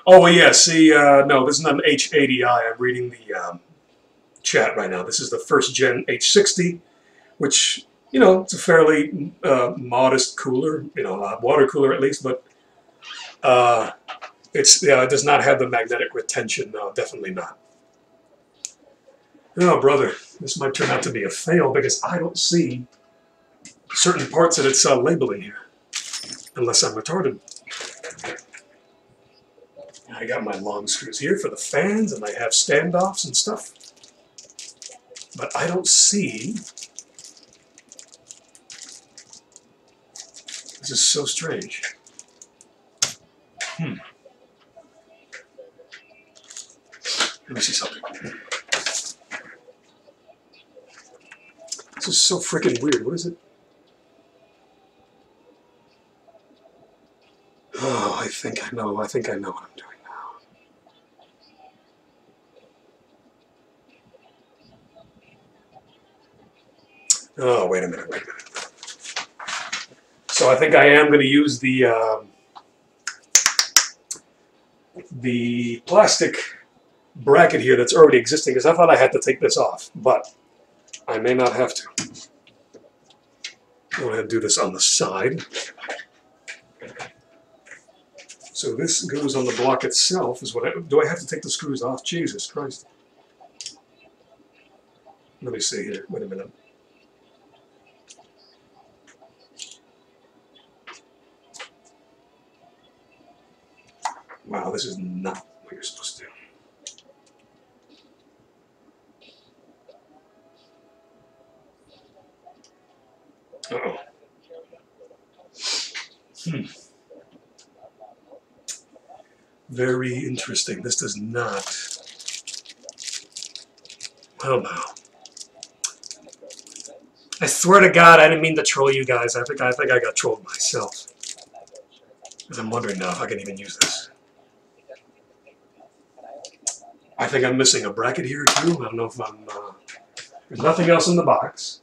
Speaker 1: Oh well, yeah, see, no, this is not an H80i. I'm reading the chat right now. This is the first gen H60, which, you know, it's a fairly modest cooler, you know, water cooler at least, but it does not have the magnetic retention. No, definitely not. Oh, brother, this might turn out to be a fail because I don't see certain parts that it's labeling here, unless I'm retarded. I got my long screws here for the fans, and I have standoffs and stuff, but I don't see. This is so strange. Let me see something. This is so freaking weird. What is it? Oh, I think I know. I think I know what I'm doing now. Oh, wait a minute. Wait a minute. So I think I am going to use the the plastic bracket here that's already existing, because I thought I had to take this off, but I may not have to. Go ahead and do this on the side. So this goes on the block itself. Is what do I have to take the screws off? Jesus Christ. Let me see here. Wait a minute. Wow, this is not what you're supposed to do. Uh-oh. Very interesting. This does not. Well, no. I swear to God, I didn't mean to troll you guys. I think I got trolled myself. Because I'm wondering now if I can even use this. I think I'm missing a bracket here too. I don't know if I'm. There's nothing else in the box.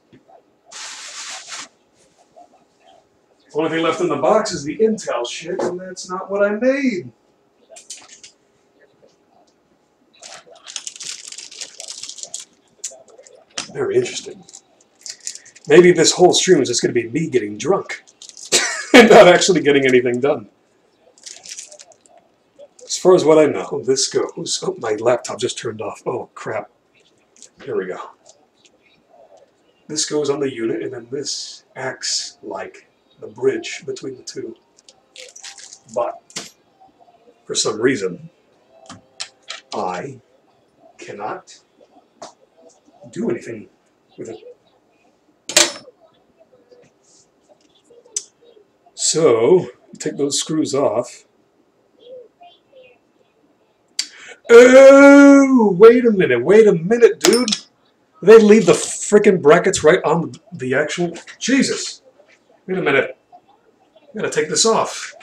Speaker 1: Only thing left in the box is the Intel shit, and that's not what I made. Very interesting. Maybe this whole stream is just going to be me getting drunk and not actually getting anything done. As far as what I know, this goes. Oh, my laptop just turned off. Oh, crap. Here we go. This goes on the unit, and then this acts like the bridge between the two. But for some reason, I cannot do anything with it. So, take those screws off. Oh, wait a minute, dude. They leave the frickin' brackets right on the actual... Jesus. Wait a minute. I gotta take this off.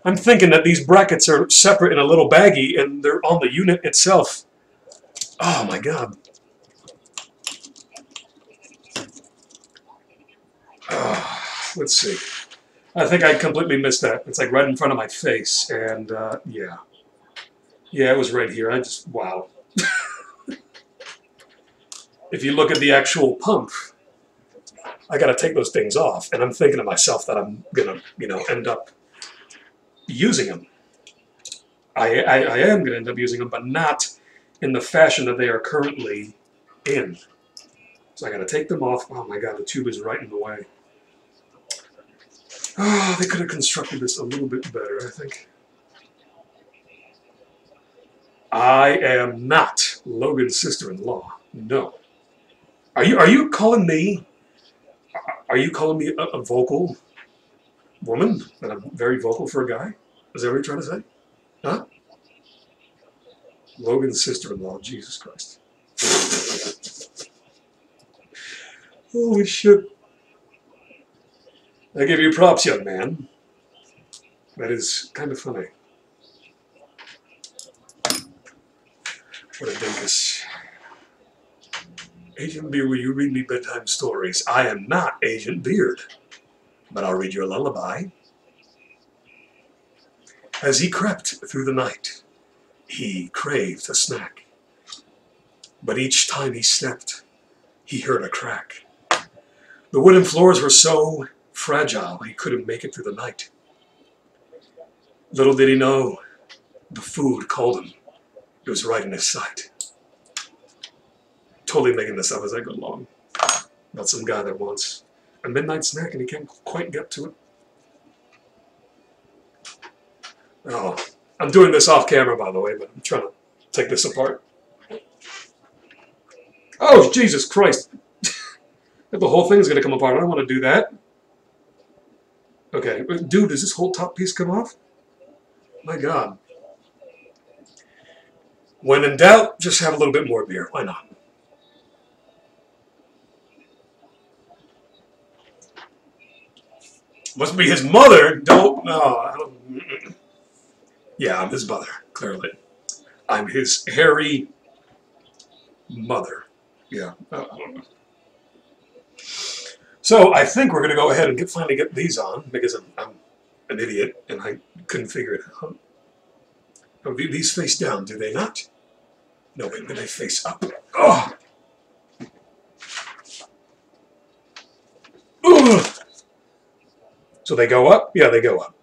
Speaker 1: I'm thinking that these brackets are separate in a little baggie and they're on the unit itself. Oh my God. Let's see. I think I completely missed that. It's like right in front of my face, and yeah. Yeah, it was right here. I just, wow. If you look at the actual pump, I gotta take those things off, and I'm thinking to myself that I'm gonna, end up using them. I am gonna end up using them, but not in the fashion that they are currently in. So I gotta take them off. Oh my God, the tube is right in the way. Oh, they could have constructed this a little bit better, I think. I am not Logan's sister-in-law. No. Are you calling me? Are you calling me a vocal woman? That I'm very vocal for a guy? Is that what you're trying to say? Huh? Logan's sister-in-law. Jesus Christ. Holy shit. I give you props, young man. That is kind of funny. What a dinkus. Agent Beard, will you read me bedtime stories? I am not Agent Beard, but I'll read you a lullaby. As he crept through the night, he craved a snack. But each time he stepped, he heard a crack. The wooden floors were so fragile he couldn't make it through the night. Little did he know, the food called him. It was right in his sight. Totally making this up as I go along. About some guy that wants a midnight snack and he can't quite get to it. Oh, I'm doing this off camera, by the way, but I'm trying to take this apart. Oh, Jesus Christ. The whole thing is going to come apart. I don't want to do that. Okay, dude, does this whole top piece come off? My God. When in doubt, just have a little bit more beer. Why not? Must be his mother. Don't. No. I don't. Yeah, I'm his mother, clearly. I'm his hairy mother. Yeah. I don't know. So I think we're going to go ahead and finally get these on because I'm an idiot and I couldn't figure it out. Oh, these face down, do they not? No, wait, do they face up? Oh! Ugh! So they go up? Yeah, they go up.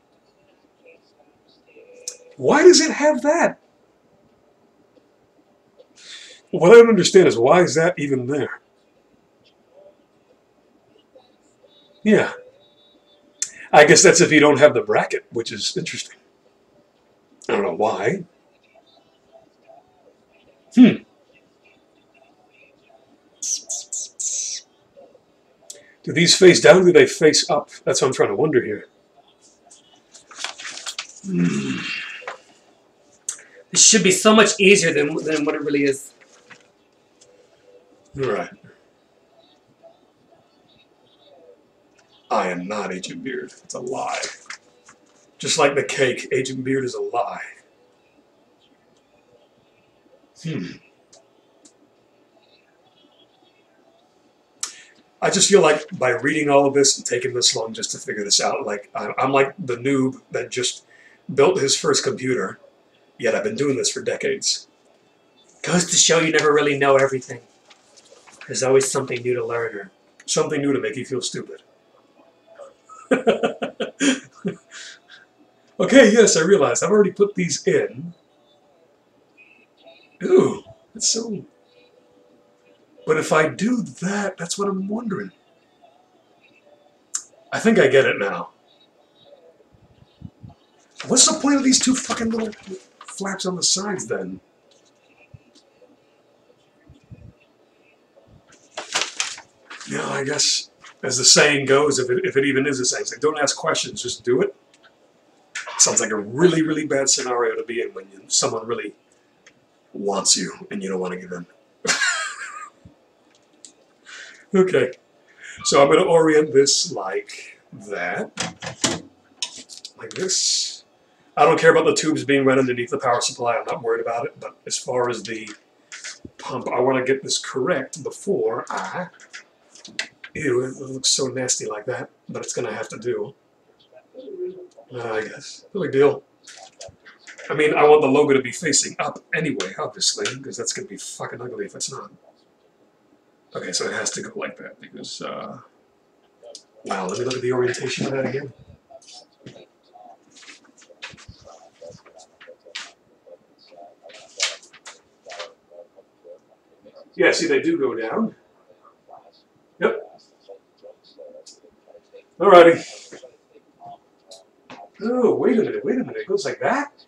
Speaker 1: Why does it have that? What I don't understand is why is that even there? Yeah. I guess that's if you don't have the bracket, which is interesting. I don't know why. Do these face down or do they face up? That's what I'm trying to wonder here.
Speaker 2: This should be so much easier than what it really is.
Speaker 1: All right. I am not Agent Beard. It's a lie. Just like the cake, Agent Beard is a lie. I just feel like by reading all of this and taking this long just to figure this out, like I'm like the noob that just built his first computer, yet I've been doing this for decades.
Speaker 2: Goes to show you never really know everything. There's always something new to learn or
Speaker 1: something new to make you feel stupid. Okay, yes, I realize I've already put these in. Ooh, that's so... But if I do that, that's what I'm wondering. I think I get it now. What's the point of these two fucking little flaps on the sides then? Yeah, I guess, as the saying goes, if it even is a saying, it's like, don't ask questions, just do it. Sounds like a really, really bad scenario to be in when someone really wants you and you don't want to give in. Okay, so I'm going to orient this like that, like this. I don't care about the tubes being run underneath the power supply, I'm not worried about it, but as far as the pump, I want to get this correct before I... Ew, it looks so nasty like that, but it's going to have to do. I guess. No big deal. I mean, I want the logo to be facing up anyway, obviously, because that's going to be fucking ugly if it's not. Okay, so it has to go like that, because, wow, let me look at the orientation of that again. Yeah, see, they do go down. Yep. Alrighty. Oh, wait a minute, it goes like that?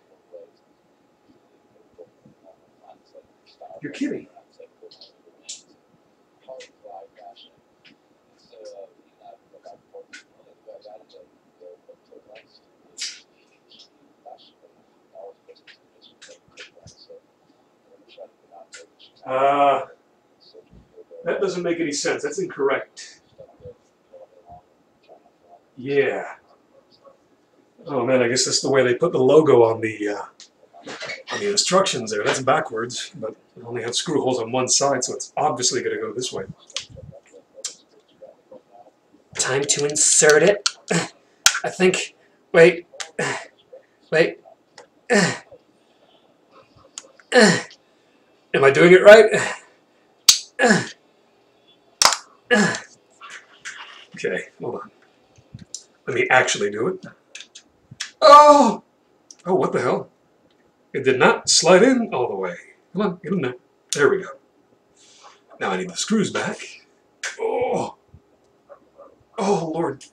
Speaker 1: You're kidding. That doesn't make any sense. That's incorrect. Yeah. Oh man, I guess that's the way they put the logo on the instructions there. That's backwards, but it only has screw holes on one side, so it's obviously going to go this way.
Speaker 2: Time to insert it. I think. Wait. Wait. Am I doing it right?
Speaker 1: Okay, hold on. Let me actually do it. Oh! Oh, what the hell? It did not slide in all the way. Come on, get in there. There we go. Now I need the screws back. Oh! Oh, Lord.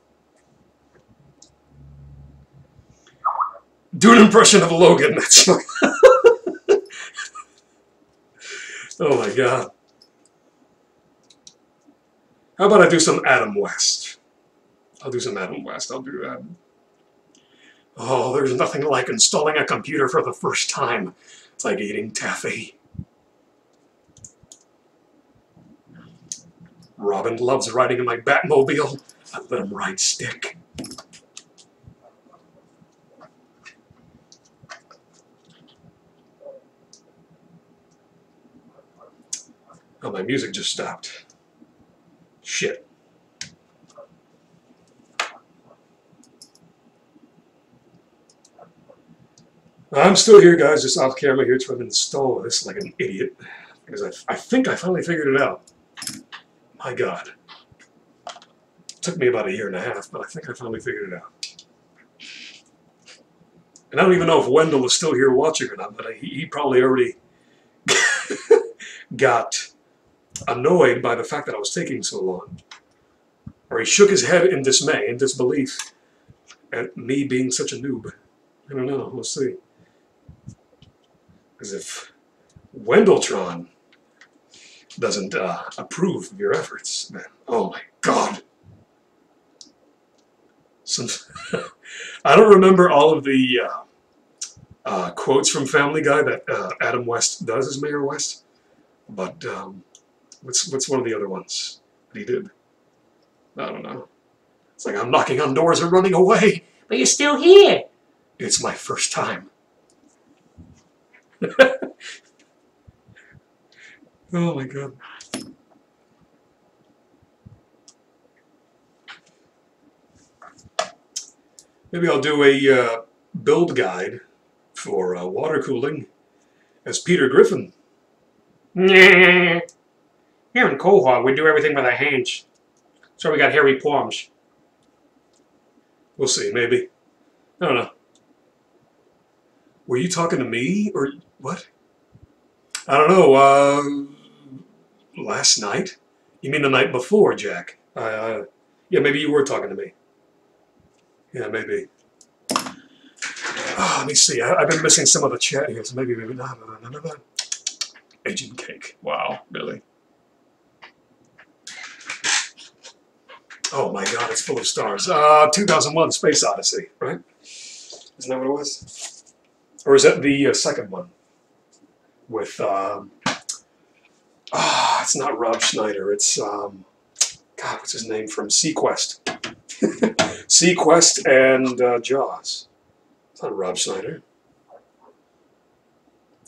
Speaker 1: Do an impression of Logan. That's oh my God. How about I do some Adam West? I'll do some Adam West. I'll do that. Oh, there's nothing like installing a computer for the first time. It's like eating taffy. Robin loves riding in my Batmobile. I let him ride stick. Oh, my music just stopped. Shit. I'm still here, guys, just off camera here trying to install this like an idiot. Because I think I finally figured it out. My God. It took me about 1.5 years, but I think I finally figured it out. And I don't even know if Wendell is still here watching or not, but he probably already got annoyed by the fact that I was taking so long. Or he shook his head in dismay, in disbelief at me being such a noob. I don't know, we'll see. Because if Wendelltron doesn't approve of your efforts, then, oh my God. I don't remember all of the quotes from Family Guy that Adam West does as Mayor West, but what's one of the other ones that he did? I don't know. It's like, I'm knocking on doors and running away, but you're still here. It's my first time. Oh my God. Maybe I'll do a build guide for water cooling as Peter Griffin. Here in Cohog, we do everything with our hands. So we got hairy palms. We'll see, maybe. I don't know. Were you talking to me, or what? I don't know, last night? You mean the night before, Jack? Yeah, maybe you were talking to me. Yeah, maybe. Let me see. I've been missing some of the chat here, so maybe not. Agent Cake. Wow, really? Oh my God, it's full of stars. 2001: Space Odyssey, right? Isn't that what it was? Or is that the second one? With it's not Rob Schneider. It's God, what's his name from Sequest? Sequest and Jaws. It's not Rob Schneider.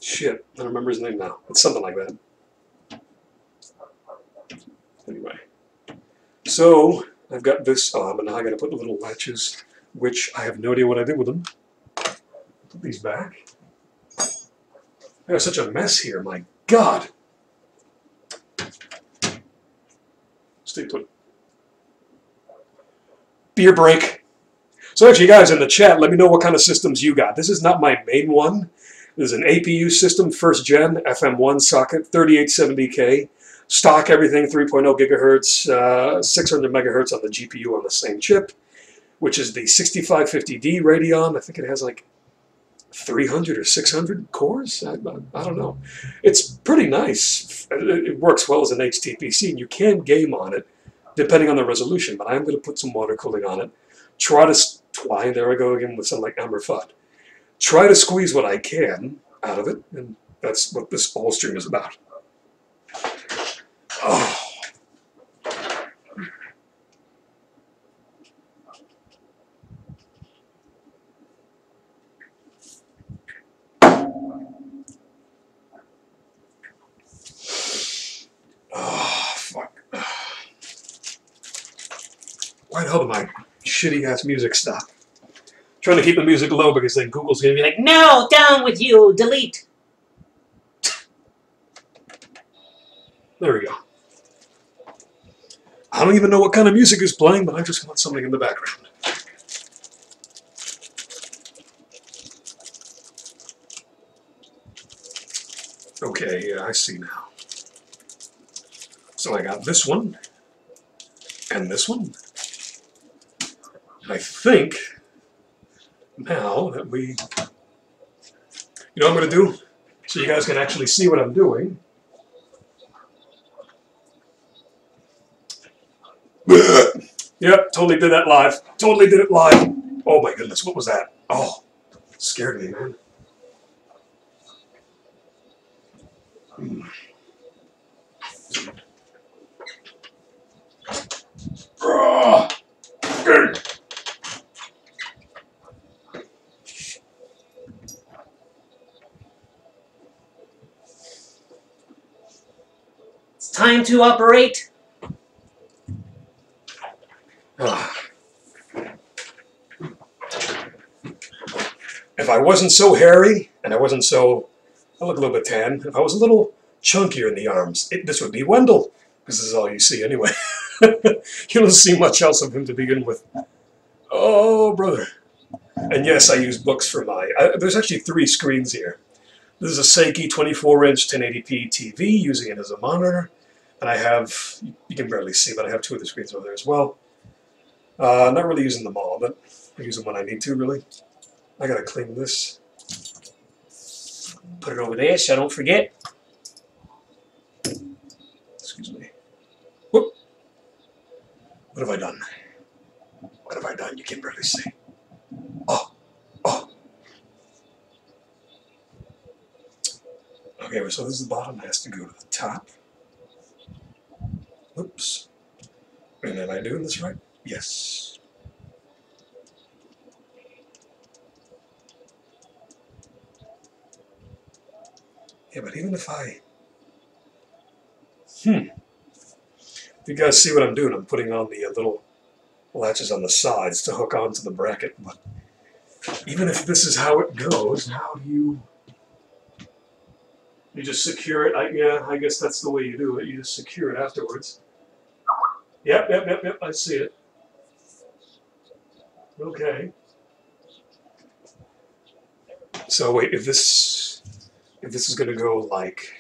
Speaker 1: Shit, I don't remember his name now. It's something like that. Anyway, so I've got this, but now I got to put the little latches, which I have no idea what I did with them. Put these back. I got such a mess here, my God. Stay put. Beer break. So actually, guys, in the chat, let me know what kind of systems you got. This is not my main one. This is an APU system, first gen, FM1 socket, 3870K. Stock everything, 3.0 gigahertz, 600 megahertz on the GPU on the same chip, which is the 6550D Radeon. I think it has like 300 or 600 cores. I don't know. It's pretty nice. It works well as an HTPC, and you can game on it depending on the resolution, but I'm going to put some water cooling on it. Try to, there I go again with something like Amber Fudd. Try to squeeze what I can out of it, and that's what this whole stream is about. Oh. Oh, fuck. Why the hell did my shitty-ass music stop? Trying to keep the music low because then Google's going to be like, no, down with you, delete. There we go. I don't even know what kind of music is playing, but I just want something in the background. Okay, yeah, I see now. So I got this one, and this one. I think now that we, you know what I'm going to do? So you guys can actually see what I'm doing. Yep, totally did that live. Totally did it live. Oh my goodness, what was that? Oh, scared me, man.
Speaker 2: It's time to operate.
Speaker 1: If I wasn't so hairy, and I wasn't so, I look a little bit tan, if I was a little chunkier in the arms, this would be Wendell, because this is all you see anyway. You don't see much else of him to begin with. Oh, brother. And yes, I use books for my, there's actually 3 screens here. This is a Seiki 24-inch 1080p TV, using it as a monitor. And I have, you can barely see, but I have 2 other screens over there as well. Not really using them all, but I use them when I need to, really. I gotta clean this. Put it over there so I don't forget. Excuse me. Whoop. What have I done? What have I done? You can barely see. Oh. Oh. Okay, so this is the bottom. It has to go to the top. Oops. And am I doing this right? Yes. Yeah, but even if I... If you guys see what I'm doing, I'm putting on the little latches on the sides to hook onto the bracket. But even if this is how it goes, how do you... You just secure it. Yeah, I guess that's the way you do it. You just secure it afterwards. Yep, I see it. Okay. So wait, if this is going to go like...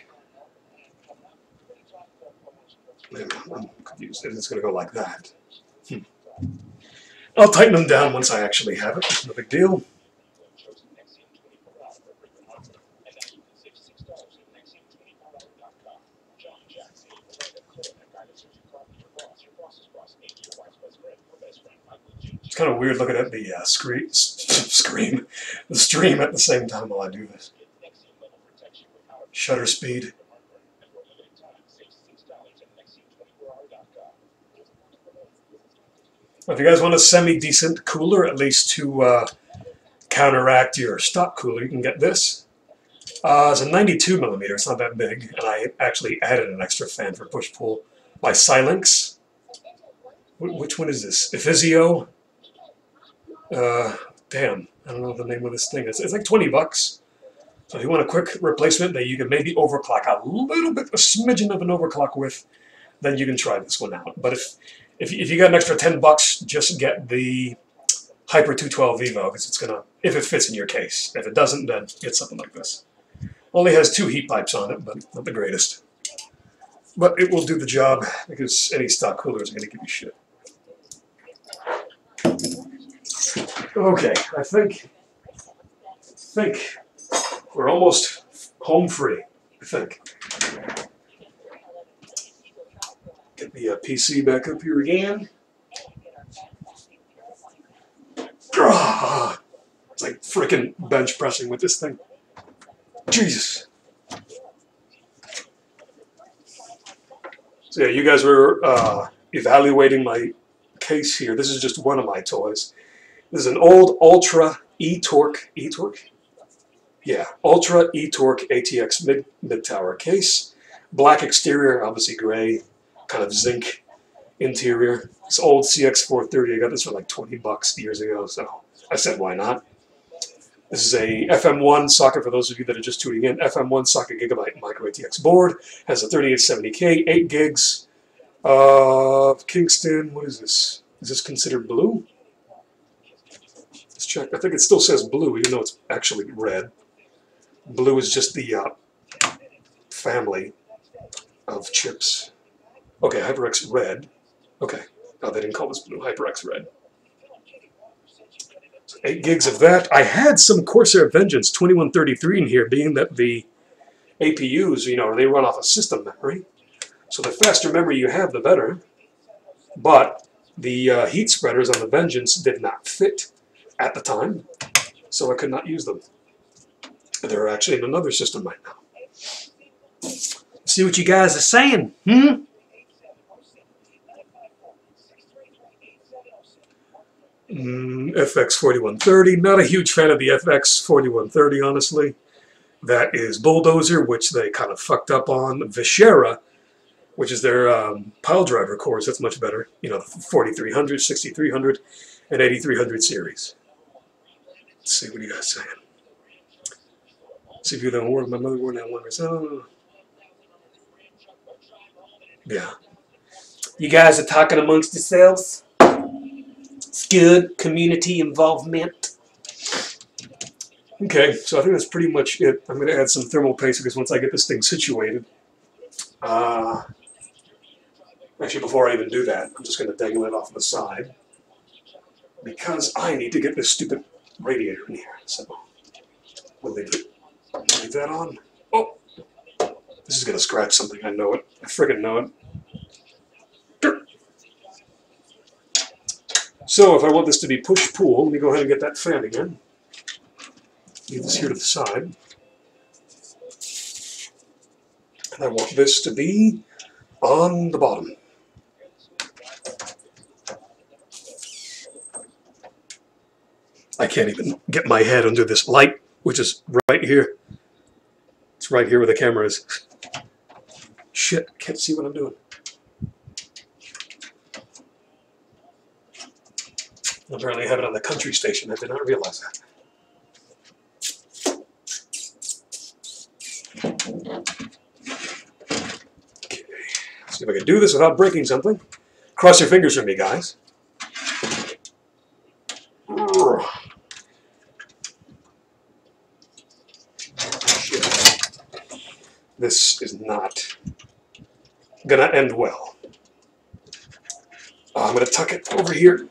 Speaker 1: I'm confused. If it's going to go like that. I'll tighten them down once I actually have it. No big deal. It's kind of weird looking at the the stream at the same time while I do this. Shutter speed. If you guys want a semi-decent cooler, at least to counteract your stock cooler, you can get this. It's a 92 millimeter. It's not that big, and I actually added an extra fan for push-pull by Silinx. Which one is this? Ephysio? Damn, I don't know the name of this thing. It's like 20 bucks. So if you want a quick replacement that you can maybe overclock a little bit, a smidgen of an overclock with, then you can try this one out. But if you got an extra 10 bucks, just get the Hyper 212 Vivo, because it's gonna, if it fits in your case. If it doesn't, then get something like this. Only has 2 heat pipes on it, but not the greatest. But it will do the job, because any stock cooler is gonna give you shit. Okay, I think we're almost home free, I think. Get the PC back up here again. It's like frickin' bench pressing with this thing. Jesus. So yeah, you guys were evaluating my case here. This is just one of my toys. This is an old Ultra E-Torque, Yeah, Ultra E-Torque ATX mid-tower case. Black exterior, obviously gray, kind of zinc interior. This old CX430, I got this for like 20 bucks years ago, so I said why not. This is a FM1 socket for those of you that are just tuning in. FM1 socket gigabyte micro ATX board. Has a 3870K, 8 gigs. Kingston, what is this? Is this considered blue? Let's check. I think it still says blue, even though it's actually red. Blue is just the family of chips. Okay, HyperX red. Okay, no, they didn't call this blue. HyperX red. So 8 gigs of that. I had some Corsair Vengeance 2133 in here, being that the APUs, you know, they run off a system memory. So the faster memory you have, the better. But the heat spreaders on the Vengeance did not fit at the time, so I could not use them. They're actually in another system right now. See what you guys are saying, FX 4130, not a huge fan of the FX 4130, honestly. That is Bulldozer, which they kind of fucked up on. Vishera, which is their pile driver cores, that's much better. You know, 4300, 6300, and 8300 series. Let's see what you guys saying. CPU don't work. My motherboard now wonders. Oh. Yeah.
Speaker 2: You guys are talking amongst yourselves. It's good community involvement.
Speaker 1: Okay, so I think that's pretty much it. I'm going to add some thermal paste because once I get this thing situated, actually before I even do that, I'm just going to dangle it off to the side because I need to get this stupid radiator in here. So we'll leave that on. Oh, this is going to scratch something. I know it. I friggin' know it. So if I want this to be push-pull, let me go ahead and get that fan again. Leave this here to the side. And I want this to be on the bottom. I can't even get my head under this light, which is right here. It's right here where the camera is. Shit, can't see what I'm doing. Apparently I have it on the country station. I did not realize that. Okay, see if I can do this without breaking something. Cross your fingers for me, guys. Shit. This is not gonna end well. I'm going to tuck it over here.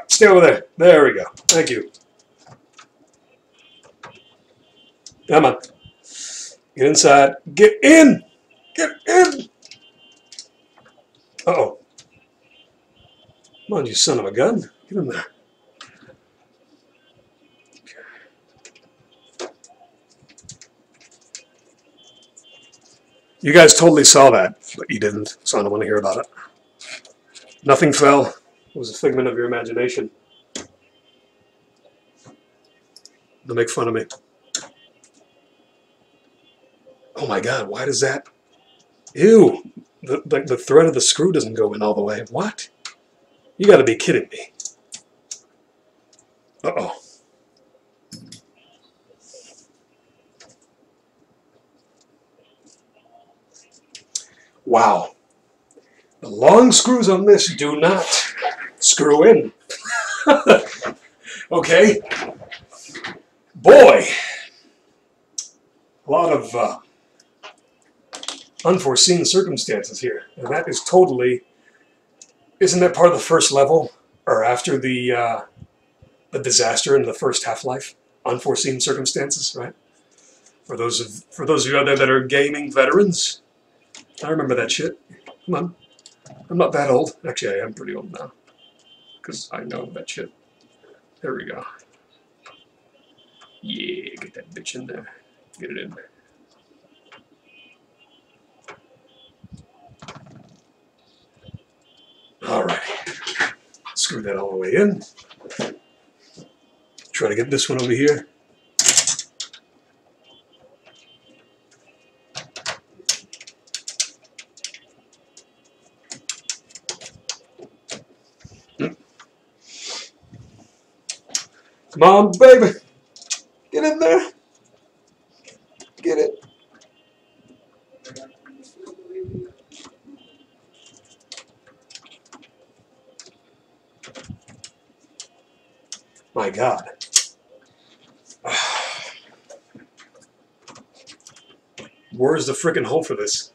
Speaker 1: Stay over there. There we go. Thank you. Come on. Get inside. Get in! Get in! Uh-oh. Come on, you son of a gun. Get in there. Okay. You guys totally saw that, but you didn't, so I don't want to hear about it. Nothing fell. It was a figment of your imagination. Don't make fun of me. Oh my God, why does that... Ew! The thread of the screw doesn't go in all the way. What? You gotta be kidding me. Uh-oh. Wow. The long screws on this do not screw in. Okay. Boy. A lot of unforeseen circumstances here. And that is totally... Isn't that part of the first level? Or after the disaster in the first Half-Life? Unforeseen circumstances, right? For those of you out there that are gaming veterans, I remember that shit. Come on. I'm not that old. Actually, I am pretty old now. Because I know that shit. There we go. Yeah, get that bitch in there. Get it in there. Alright. Screw that all the way in. Try to get this one over here. Come on, baby. Get in there. Get it. My God. Where's the frickin' hole for this?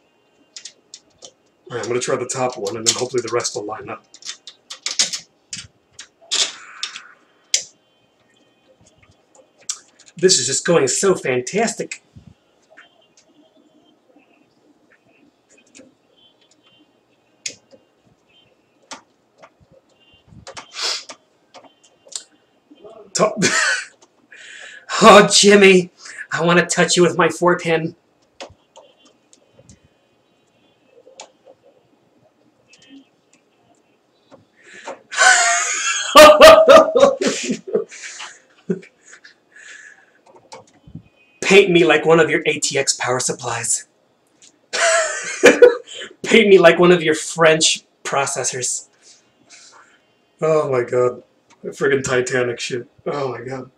Speaker 1: Alright, I'm going to try the top one and then hopefully the rest will line up.
Speaker 2: This is just going so fantastic. Oh, Jimmy, I want to touch you with my forepen. Paint me like one of your ATX power supplies. Paint me like one of your French processors.
Speaker 1: Oh my God. That friggin' Titanic shit. Oh my God.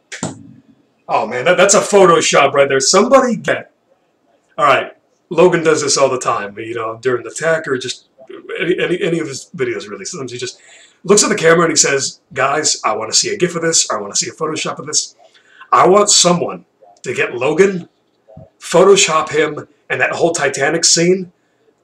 Speaker 1: Oh man, that's a Photoshop right there. Somebody get. All right, Logan does this all the time. You know, during the tech or just any of his videos really. Sometimes he just looks at the camera and he says, "Guys, I want to see a GIF of this. Or I want to see a Photoshop of this. I want someone to get Logan, Photoshop him, and that whole Titanic scene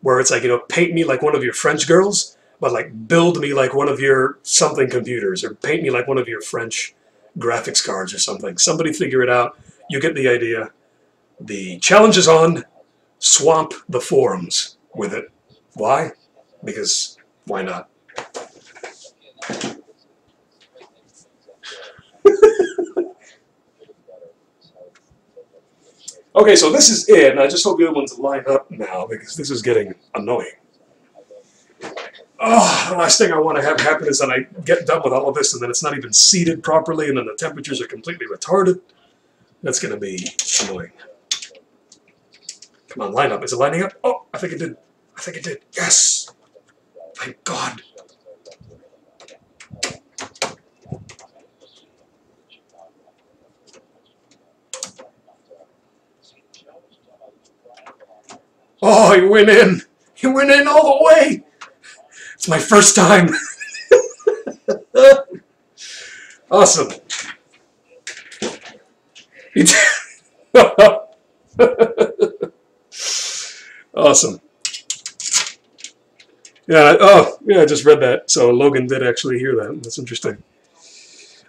Speaker 1: where it's like, you know, paint me like one of your French girls, but like build me like one of your something computers, or paint me like one of your French graphics cards or something. Somebody figure it out. You get the idea. The challenge is on. Swamp the forums with it. Why? Because why not? Okay, so this is it, and I just hope the other ones line up now because this is getting annoying. Oh, the last thing I want to have happen is that I get done with all of this and then it's not even seated properly and then the temperatures are completely retarded. That's going to be annoying. Come on, line up. Is it lining up? Oh, I think it did. I think it did. Yes! Thank God. Oh, he went in. He went in all the way. It's my first time. Awesome. Awesome. Yeah. Oh, yeah. I just read that. So Logan did actually hear that. That's interesting.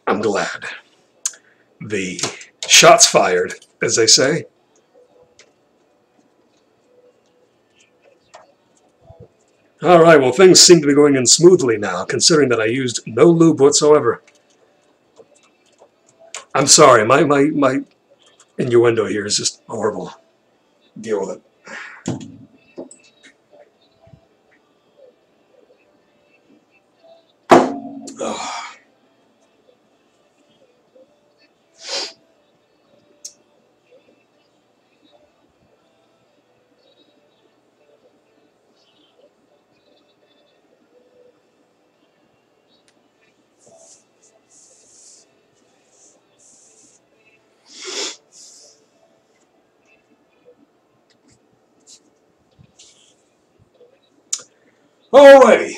Speaker 1: I'm glad. The shots fired, as they say. All right. Well, things seem to be going in smoothly now, considering that I used no lube whatsoever. I'm sorry. My innuendo here is just horrible. Deal with it. Oh. Alrighty.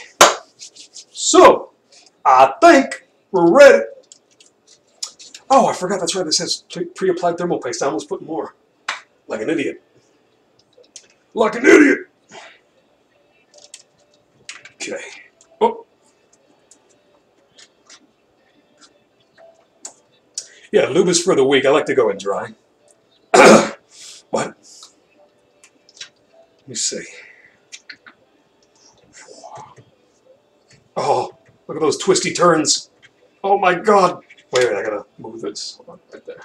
Speaker 1: So, I think we're ready. Oh, I forgot. That's right. This has pre-applied thermal paste. I almost put more. Like an idiot. Like an idiot. Okay. Oh. Yeah, lube is for the weak. I like to go in dry. What? Let me see. Oh, look at those twisty turns. Oh my God. Wait, I gotta move this. Hold on, right there.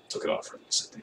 Speaker 1: Took it off for a second.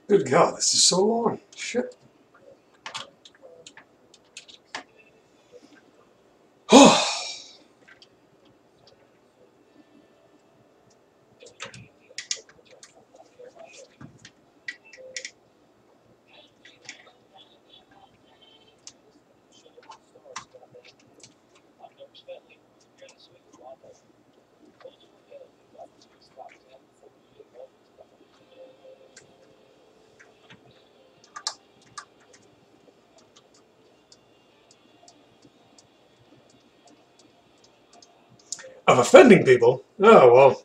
Speaker 1: Good God, this is so long. Shit. Oh. Of offending people? Oh, well,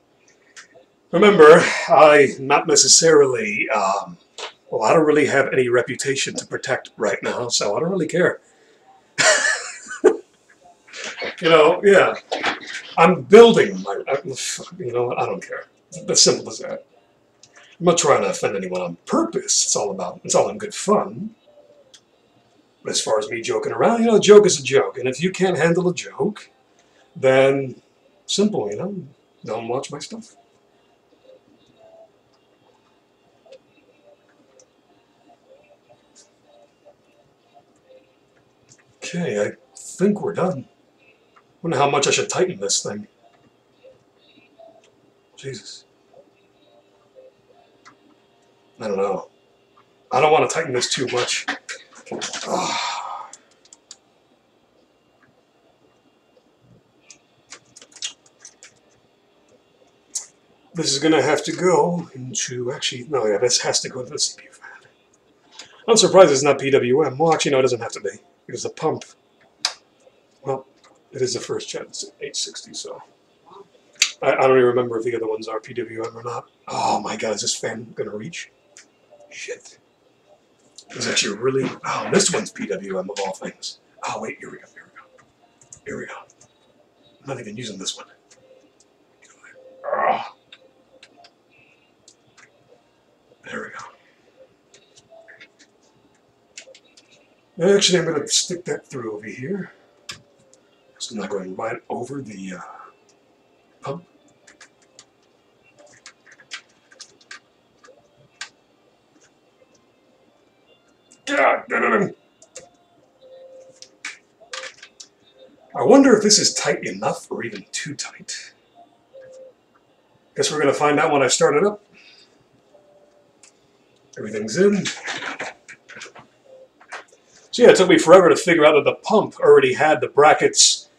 Speaker 1: remember, I not necessarily, well, I don't really have any reputation to protect right now, so I don't really care. You know, yeah, I'm building my, you know what, I don't care. It's as simple as that. I'm not trying to offend anyone on purpose. It's all in good fun. But as far as me joking around, you know, a joke is a joke. And if you can't handle a joke, then simple, you know, don't watch my stuff. Okay, I think we're done. Wonder how much I should tighten this thing. Jesus. I don't know. I don't want to tighten this too much. This is going to have to go into, actually, no, yeah, this has to go into the CPU fan. I'm surprised it's not PWM. Well, actually, no, it doesn't have to be, because the pump, well, it is the first gen, it's 860, so. I don't even remember if the other ones are PWM or not. Oh my god, is this fan going to reach? Shit. It's actually really, oh, this one's PWM of all things. Oh, wait, here we go, here we go. Here we go. I'm not even using this one. Oh. There we go. Actually, I'm going to stick that through over here. So I'm not going right over the pump. God, I wonder if this is tight enough or even too tight. Guess we're going to find out when I start it up. Everything's in. So yeah, it took me forever to figure out that the pump already had the brackets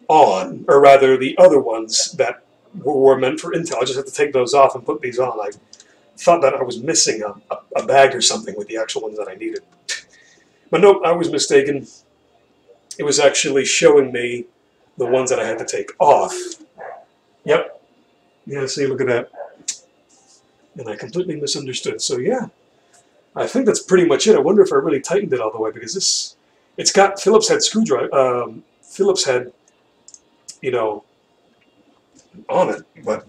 Speaker 1: on, or rather the other ones that were meant for Intel. I just had to take those off and put these on. I thought that I was missing a bag or something with the actual ones that I needed. But nope, I was mistaken. It was actually showing me the ones that I had to take off. Yep. Yeah, see, look at that. And I completely misunderstood. So yeah, I think that's pretty much it. I wonder if I really tightened it all the way, because this, it's got Phillips head screwdriver, Phillips head, you know, on it, but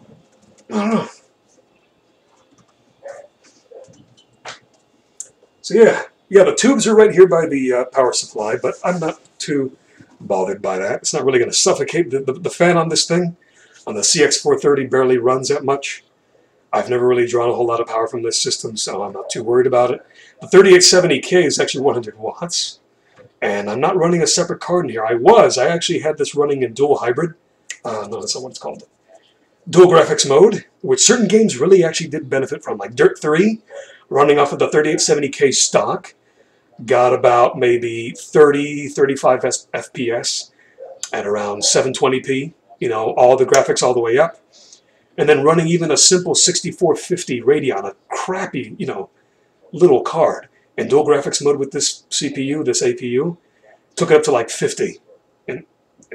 Speaker 1: I don't know. So yeah, the tubes are right here by the power supply, but I'm not too bothered by that. It's not really going to suffocate. The fan on this thing, on the CX430, barely runs that much. I've never really drawn a whole lot of power from this system, so I'm not too worried about it. The 3870K is actually 100 watts, and I'm not running a separate card in here. I actually had this running in dual hybrid. No, that's not what it's called. Dual graphics mode, which certain games really actually did benefit from, like Dirt 3, running off of the 3870K stock, got about maybe 30, 35 FPS at around 720p, you know, all the graphics all the way up. And then running even a simple 6450 Radeon, a crappy, you know, little card, in dual graphics mode with this CPU, this APU, took it up to like 50. And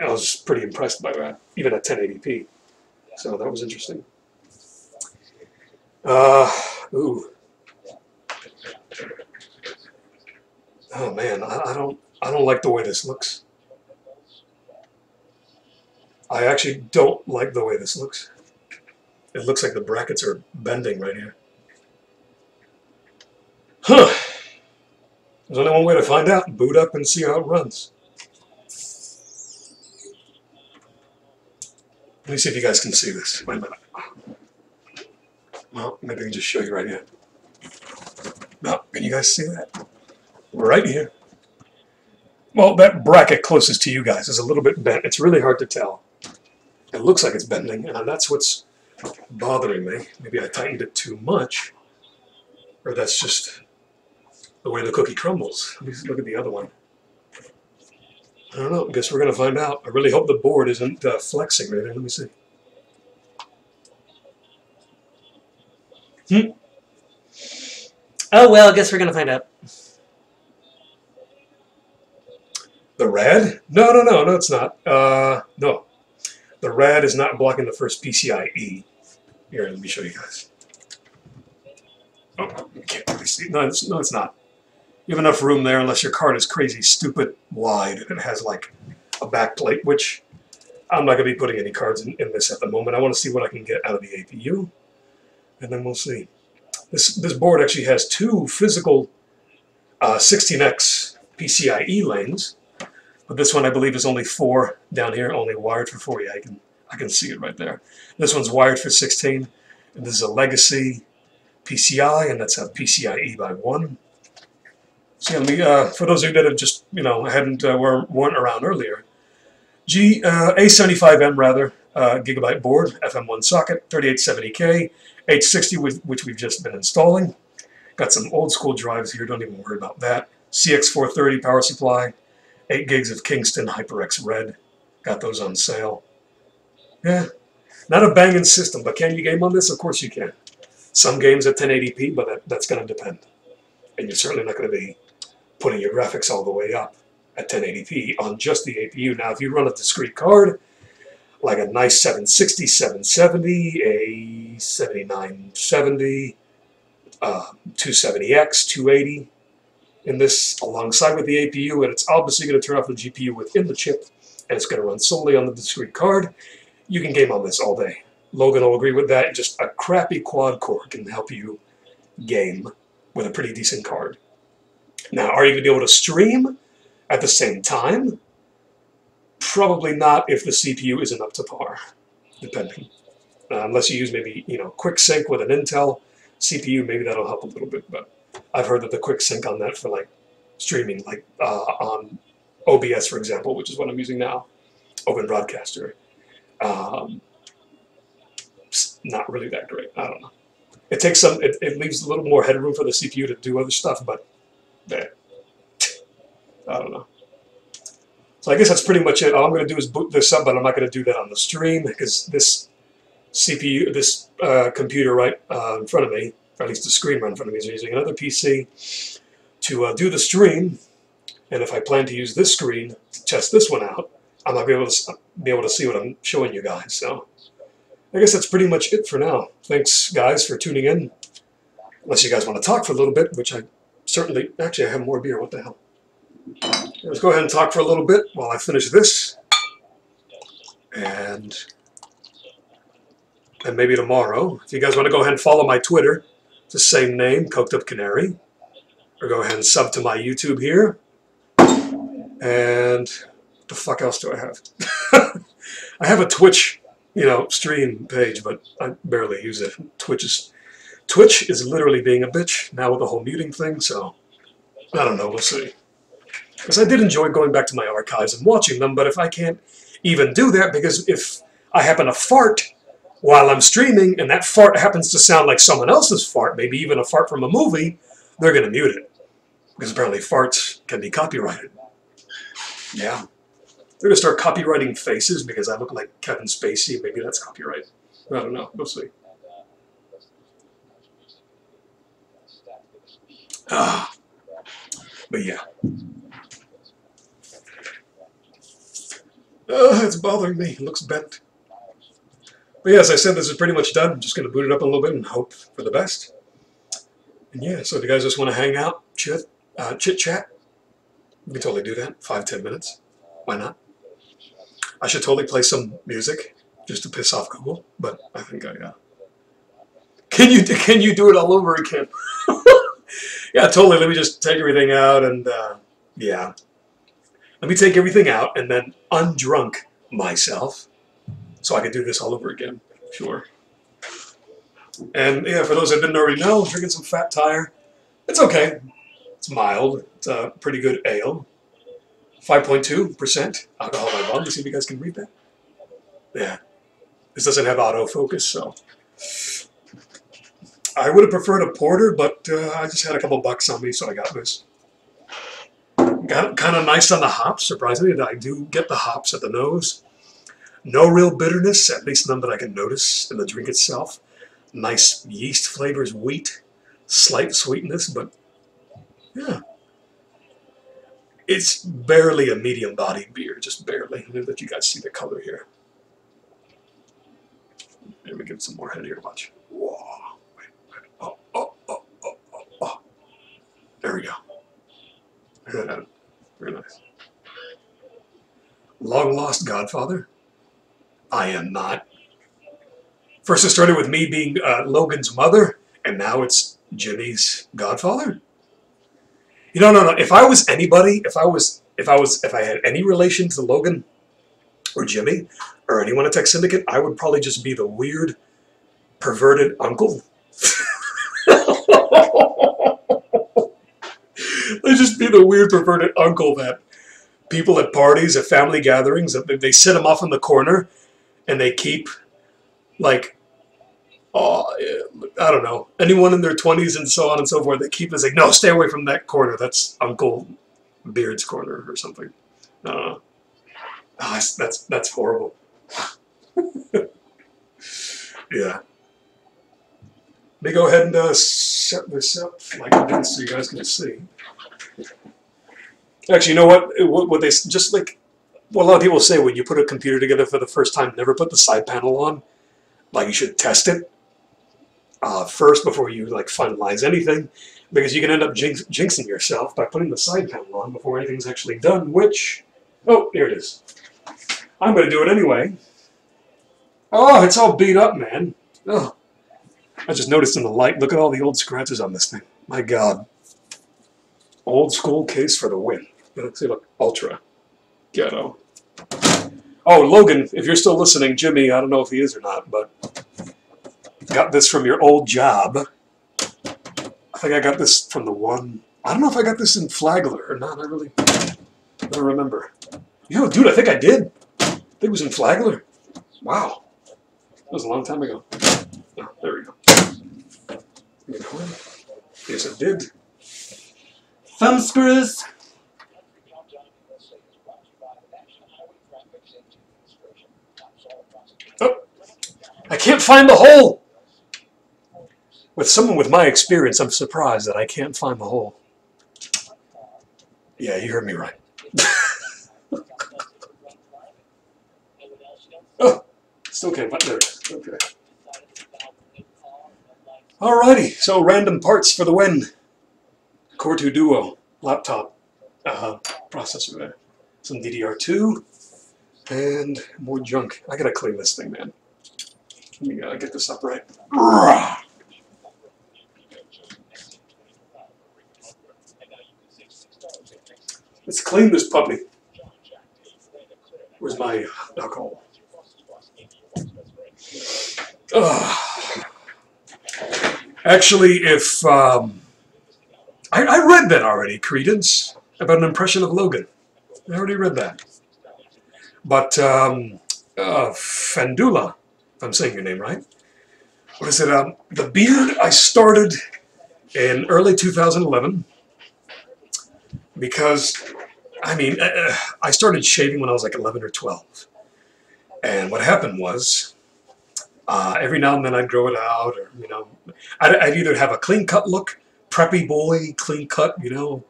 Speaker 1: I was pretty impressed by that, even at 1080p. So that was interesting. Ooh. Oh man, I don't like the way this looks. I actually don't like the way this looks. It looks like the brackets are bending right here. Huh. There's only one way to find out. Boot up and see how it runs. Let me see if you guys can see this. Wait a minute. Well, maybe I can just show you right here. No, can you guys see that? Right here. Well, that bracket closest to you guys is a little bit bent. It's really hard to tell. It looks like it's bending, and that's what's bothering me. Maybe I tightened it too much, or that's just the way the cookie crumbles. Let me look at the other one. I don't know. I guess we're going to find out. I really hope the board isn't flexing right there. Let me see.
Speaker 3: Oh, well, I guess we're going to find out.
Speaker 1: The rad? No, it's not. No. The rad is not blocking the first PCIe. Here, let me show you guys. Oh, you can't really see. No, it's not. You have enough room there unless your card is crazy, stupid wide, and it has like a back plate, which I'm not going to be putting any cards in this at the moment. I want to see what I can get out of the APU, and then we'll see. This board actually has two physical 16x PCIe lanes, but this one I believe is only 4 down here, only wired for 4. Yeah, I can see it right there. This one's wired for 16, and this is a legacy PCI, and that's a PCIe by 1. So let me, for those of you that have just, weren't around earlier, A75M rather, gigabyte board, FM1 socket, 3870K, H60, which we've just been installing. Got some old school drives here, don't even worry about that. CX430 power supply, 8 gigs of Kingston HyperX Red. Got those on sale. Yeah, not a banging system, but can you game on this? Of course you can. Some games at 1080p, but that's going to depend. And you're certainly not going to be putting your graphics all the way up at 1080p on just the APU. Now, if you run a discrete card, like a nice 760, 770, a 7970, 270X, 280, in this alongside with the APU, and it's obviously going to turn off the GPU within the chip, and it's going to run solely on the discrete card, you can game on this all day. Logan will agree with that. Just a crappy quad core can help you game with a pretty decent card. Now, are you going to be able to stream at the same time? Probably not if the CPU isn't up to par, depending. Unless you use maybe, quick sync with an Intel CPU, maybe that'll help a little bit, but I've heard that the quick sync on that for like streaming, like on OBS, for example, which is what I'm using now, Open Broadcaster, not really that great. I don't know. It takes some, it leaves a little more headroom for the CPU to do other stuff, but I don't know. So I guess that's pretty much it. All I'm going to do is boot this up, but I'm not going to do that on the stream because this CPU, this computer right in front of me, or at least the screen right in front of me, is using another PC to do the stream. And if I plan to use this screen to test this one out, I'm not going to be able to see what I'm showing you guys. So I guess that's pretty much it for now. Thanks, guys, for tuning in. Unless you guys want to talk for a little bit, which I certainly... Actually, I have more beer. What the hell? Let's go ahead and talk for a little bit while I finish this. And maybe tomorrow, if you guys want to go ahead and follow my Twitter, it's the same name, Coked Up Canary. Or go ahead and sub to my YouTube here. And what the fuck else do I have? I have a Twitch, stream page, but I barely use it. Twitch is literally being a bitch now with the whole muting thing, so I don't know, we'll see. Because I did enjoy going back to my archives and watching them, but if I can't even do that, because if I happen to fart while I'm streaming, and that fart happens to sound like someone else's fart, maybe even a fart from a movie, they're going to mute it. Because apparently farts can be copyrighted. Yeah. They're going to start copywriting faces because I look like Kevin Spacey. Maybe that's copyright. I don't know. We'll see. But yeah. It's bothering me. It looks bent. But yeah, as I said, this is pretty much done. I'm just going to boot it up a little bit and hope for the best. And yeah, so if you guys just want to hang out, chit-chat, we can totally do that. 5-10 minutes. Why not? I should totally play some music just to piss off Google, but I think Can you do it all over again? Yeah, totally. Let me just take everything out and, yeah. Let me take everything out and then undrunk myself so I can do this all over again. Sure. And, yeah, for those that didn't already know, I'm drinking some Fat Tire. It's okay. It's mild. It's a pretty good ale. 5.2% alcohol by volume. See if you guys can read that. Yeah. This doesn't have autofocus, so... I would have preferred a porter, but I just had a couple bucks on me, so I got this. Got kind of nice on the hops, surprisingly. I do get the hops at the nose. No real bitterness, at least none that I can notice in the drink itself. Nice yeast flavors, wheat, slight sweetness, but yeah. It's barely a medium-bodied beer, just barely. Let me let you guys see the color here. Let me get some more head here. Watch. Whoa. Wait. Oh, oh, oh, oh, oh, oh. There we go. Very nice. Long lost godfather? I am not. First it started with me being Logan's mother, and now it's Jimmy's godfather? You know, no. If I was anybody, if I had any relation to Logan or Jimmy or anyone at Tech Syndicate, I would probably just be the weird, perverted uncle. I'd just be the weird, perverted uncle that people at parties, at family gatherings, they sit him off in the corner and they keep, like, I don't know, anyone in their 20s and so on and so forth, they keep like, no, stay away from that corner. That's Uncle Beard's corner or something. Oh, that's horrible. Yeah. Let me go ahead and set this up like this so you guys can see. Actually, you know what they just like, what a lot of people say when you put a computer together for the first time, never put the side panel on. Like, you should test it first before you like finalize anything, because you can end up jinxing yourself by putting the side panel on before anything's actually done, which, oh, here it is. I'm going to do it anyway. Oh, it's all beat up, man. Oh, I just noticed in the light, look at all the old scratches on this thing. My God. Old school case for the win. Let's see, look, ultra. Ghetto. Oh, Logan, if you're still listening, Jimmy, I don't know if he is or not, but got this from your old job. I think I got this from the one. I don't know if I got this in Flagler or not. I really don't remember. Yo, dude, I think I did. I think it was in Flagler. Wow. That was a long time ago. Oh, there we go. Yes, I did.
Speaker 2: Thumb screws.
Speaker 1: Oh, I can't find the hole. With someone with my experience, I'm surprised that I can't find the hole. Yeah, you heard me right. Oh, still can't find there. Okay. Alrighty, so random parts for the win. Core 2 Duo laptop processor there. Some DDR2 and more junk. I gotta clean this thing, man. Let me get this up right. Let's clean this puppy. Where's my alcohol? Actually, if I read that already, Credence, about an impression of Logan. I already read that. But Fandula, if I'm saying your name right, what is it? The beard I started in early 2011 because, I mean, I started shaving when I was like 11 or 12. And what happened was, every now and then I'd grow it out, or, you know, I'd either have a clean cut look, preppy boy, clean cut, you know,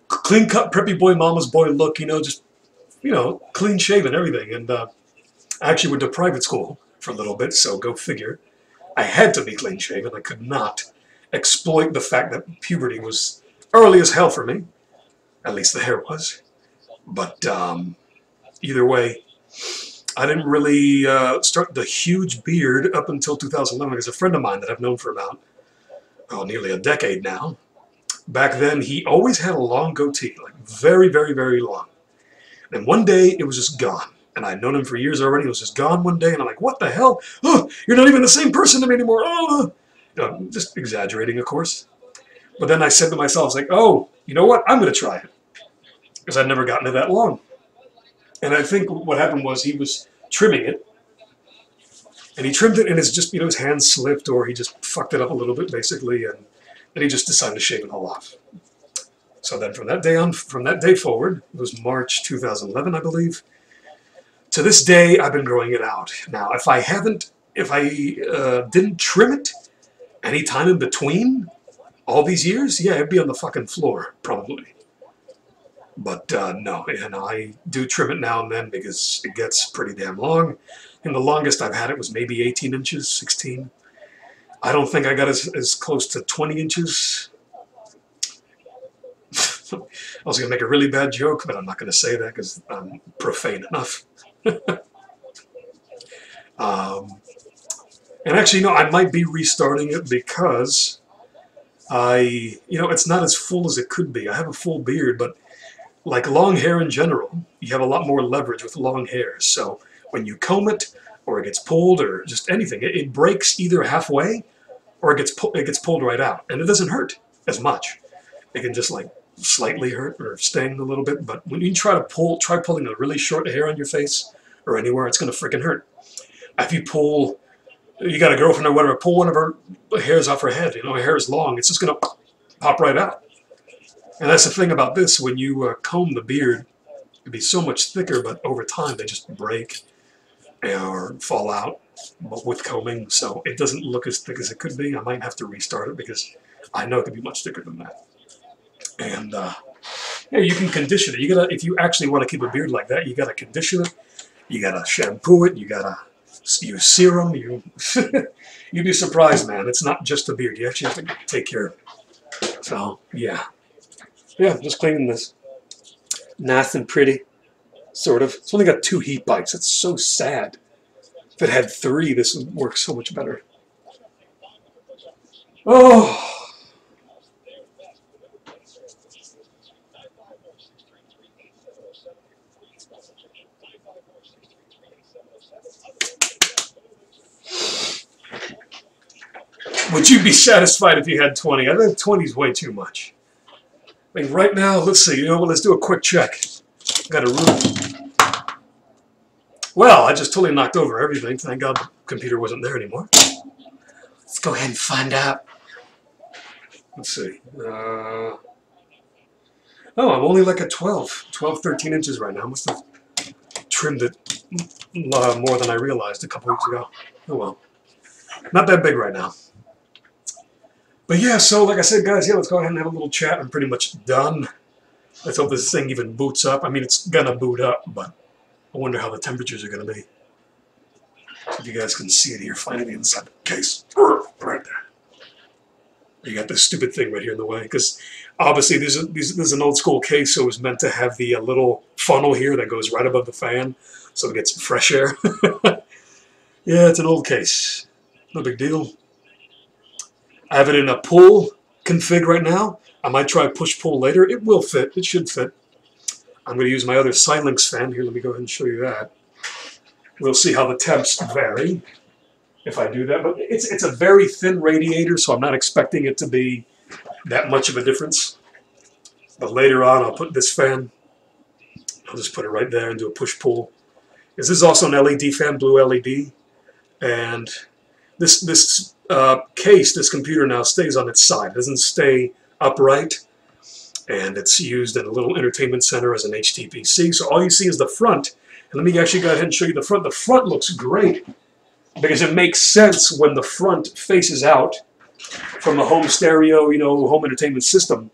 Speaker 1: clean cut, preppy boy, mama's boy look, you know, just, you know, clean shaven, everything. And I actually went to private school for a little bit, so go figure. I had to be clean shaven. I could not exploit the fact that puberty was early as hell for me. At least the hair was. But either way, I didn't really start the huge beard up until 2011 because a friend of mine that I've known for about, oh, nearly a decade now, back then he always had a long goatee, like very, very, very long. And one day it was just gone. And I'd known him for years already. It was just gone one day. And I'm like, what the hell? Oh, you're not even the same person to me anymore. Oh. You know, just exaggerating, of course. But then I said to myself, I was like, oh, you know what? I'm going to try it. Because I'd never gotten it that long. And I think what happened was he was trimming it. And he trimmed it and his just, you know, his hand slipped or he just fucked it up a little bit, basically. And then he just decided to shave it all off. So then from that day forward, it was March 2011, I believe. To this day, I've been growing it out. Now, if I didn't trim it any time in between all these years, yeah, it'd be on the fucking floor, probably. But no, and I do trim it now and then because it gets pretty damn long. And the longest I've had it was maybe 18 inches, 16. I don't think I got as close to 20 inches. I was going to make a really bad joke, but I'm not going to say that because I'm profane enough. And actually, no, I might be restarting it because it's not as full as it could be. I have a full beard, but like long hair in general, you have a lot more leverage with long hair. So when you comb it, or it gets pulled, or just anything, it breaks either halfway, or it gets pulled right out, and it doesn't hurt as much. It can just like slightly hurt or sting a little bit, but when you try pulling a really short hair on your face or anywhere, it's gonna freaking hurt. If you got a girlfriend or whatever, pull one of her hairs off her head. Her hair is long, it's just gonna pop right out. And that's the thing about this, when you comb the beard, it'd be so much thicker, but over time they just break or fall out with combing, so it doesn't look as thick as it could be. I might have to restart it because I know it could be much thicker than that. And yeah, you can condition it. If you actually want to keep a beard like that, you gotta condition it. You gotta shampoo it. You gotta use serum. You'd be surprised, man. It's not just a beard. You actually have to take care of it. So yeah, just cleaning this. Nice and pretty, sort of. It's only got 2 heat pipes. It's so sad. If it had 3, this would work so much better. Oh. Would you be satisfied if you had 20? I think 20 is way too much. I mean, right now, let's see. Let's do a quick check. Got a room. Well, I just totally knocked over everything. Thank God the computer wasn't there anymore. Let's go ahead and find out. Let's see. Oh, I'm only like at 12, 13 inches right now. I must have trimmed it more than I realized a couple weeks ago. Oh well. Not that big right now. But yeah, so like I said, guys, let's go ahead and have a little chat. I'm pretty much done. Let's hope this thing even boots up. I mean, it's gonna boot up, but I wonder how the temperatures are gonna be. If you guys can see it here, finally inside the case. Right there. You got this stupid thing right here in the way, because obviously this is an old school case, so it was meant to have the little funnel here that goes right above the fan, so it gets fresh air. Yeah, it's an old case. No big deal. I have it in a pull config right now. I might try push-pull later. It will fit. It should fit. I'm going to use my other Silinx fan. Here, let me go ahead and show you that. We'll see how the temps vary if I do that. But it's a very thin radiator, so I'm not expecting it to be that much of a difference. But later on, I'll put this fan. I'll just put it right there and do a push-pull. This is also an LED fan, blue LED. And this case, this computer now stays on its side. It doesn't stay upright. And it's used in a little entertainment center as an HTPC. So all you see is the front. And let me actually go ahead and show you the front. The front looks great because it makes sense when the front faces out from a home stereo, home entertainment system,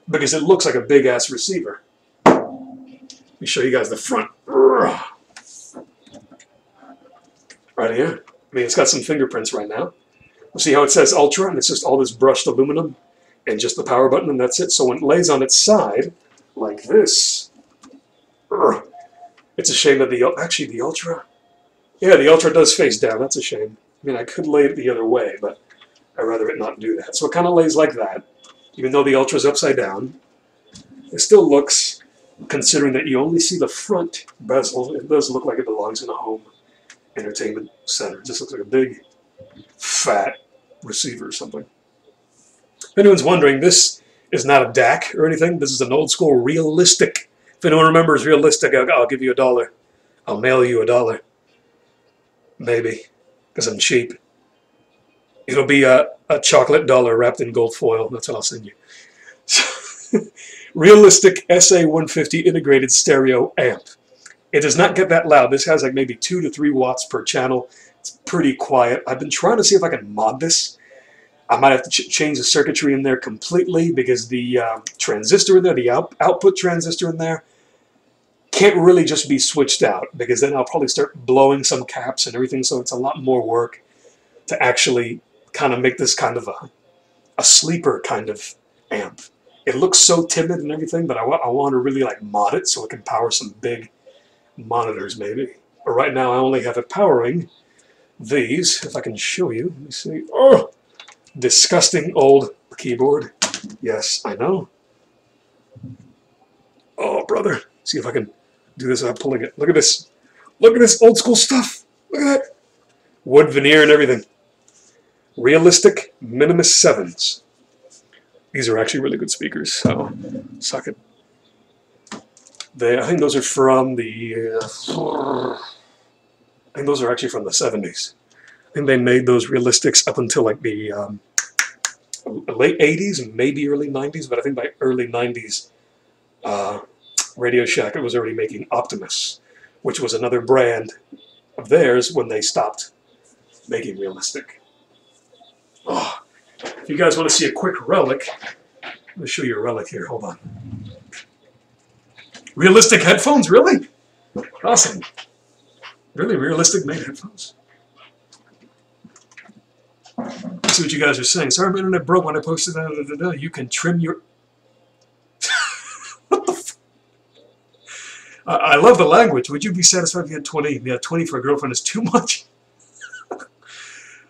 Speaker 1: because it looks like a big-ass receiver. Let me show you guys the front. Right here. I mean, it's got some fingerprints right now. See how it says Ultra, and it's just all this brushed aluminum and just the power button, and that's it. So when it lays on its side, like this, it's a shame that the Ultra, yeah, the Ultra does face down. That's a shame. I mean, I could lay it the other way, but I'd rather it not do that. So it kind of lays like that, even though the Ultra's upside down. It still looks, considering that you only see the front bezel, it does look like it belongs in a home entertainment center. It just looks like a big, fat receiver or something. If anyone's wondering, this is not a DAC or anything. This is an old school realistic. If anyone remembers realistic, I'll give you $1. I'll mail you $1. Maybe, because I'm cheap. It'll be a chocolate dollar wrapped in gold foil. That's what I'll send you. Realistic SA150 integrated stereo amp. It does not get that loud. This has like maybe 2 to 3 watts per channel. It's pretty quiet. I've been trying to see if I can mod this. I might have to change the circuitry in there completely because the transistor in there, the output transistor in there, can't really just be switched out because then I'll probably start blowing some caps and everything, so it's a lot more work to actually kind of make this kind of a sleeper kind of amp. It looks so timid and everything, but I want to really like mod it so it can power some big monitors maybe. But right now I only have it powering these, if I can show you. Let me see. Oh! Disgusting old keyboard. Yes, I know. Oh, brother. See if I can do this without pulling it. Look at this. Look at this old school stuff. Look at that. Wood veneer and everything. Realistic Minimus 7s. These are actually really good speakers, so suck it. I think those are from the... I think those are actually from the 70s. I think they made those Realistics up until like the late 80s and maybe early 90s, but I think by early 90s, Radio Shack was already making Optimus, which was another brand of theirs when they stopped making Realistic. Oh, if you guys want to see a quick relic, let me show you a relic here. Hold on. Realistic headphones? Really? Awesome. Really Realistic made headphones. See what you guys are saying. Sorry, my internet broke when I posted that. You can trim your... What the f... I love the language. Would you be satisfied if you had 20? Yeah, 20 for a girlfriend is too much.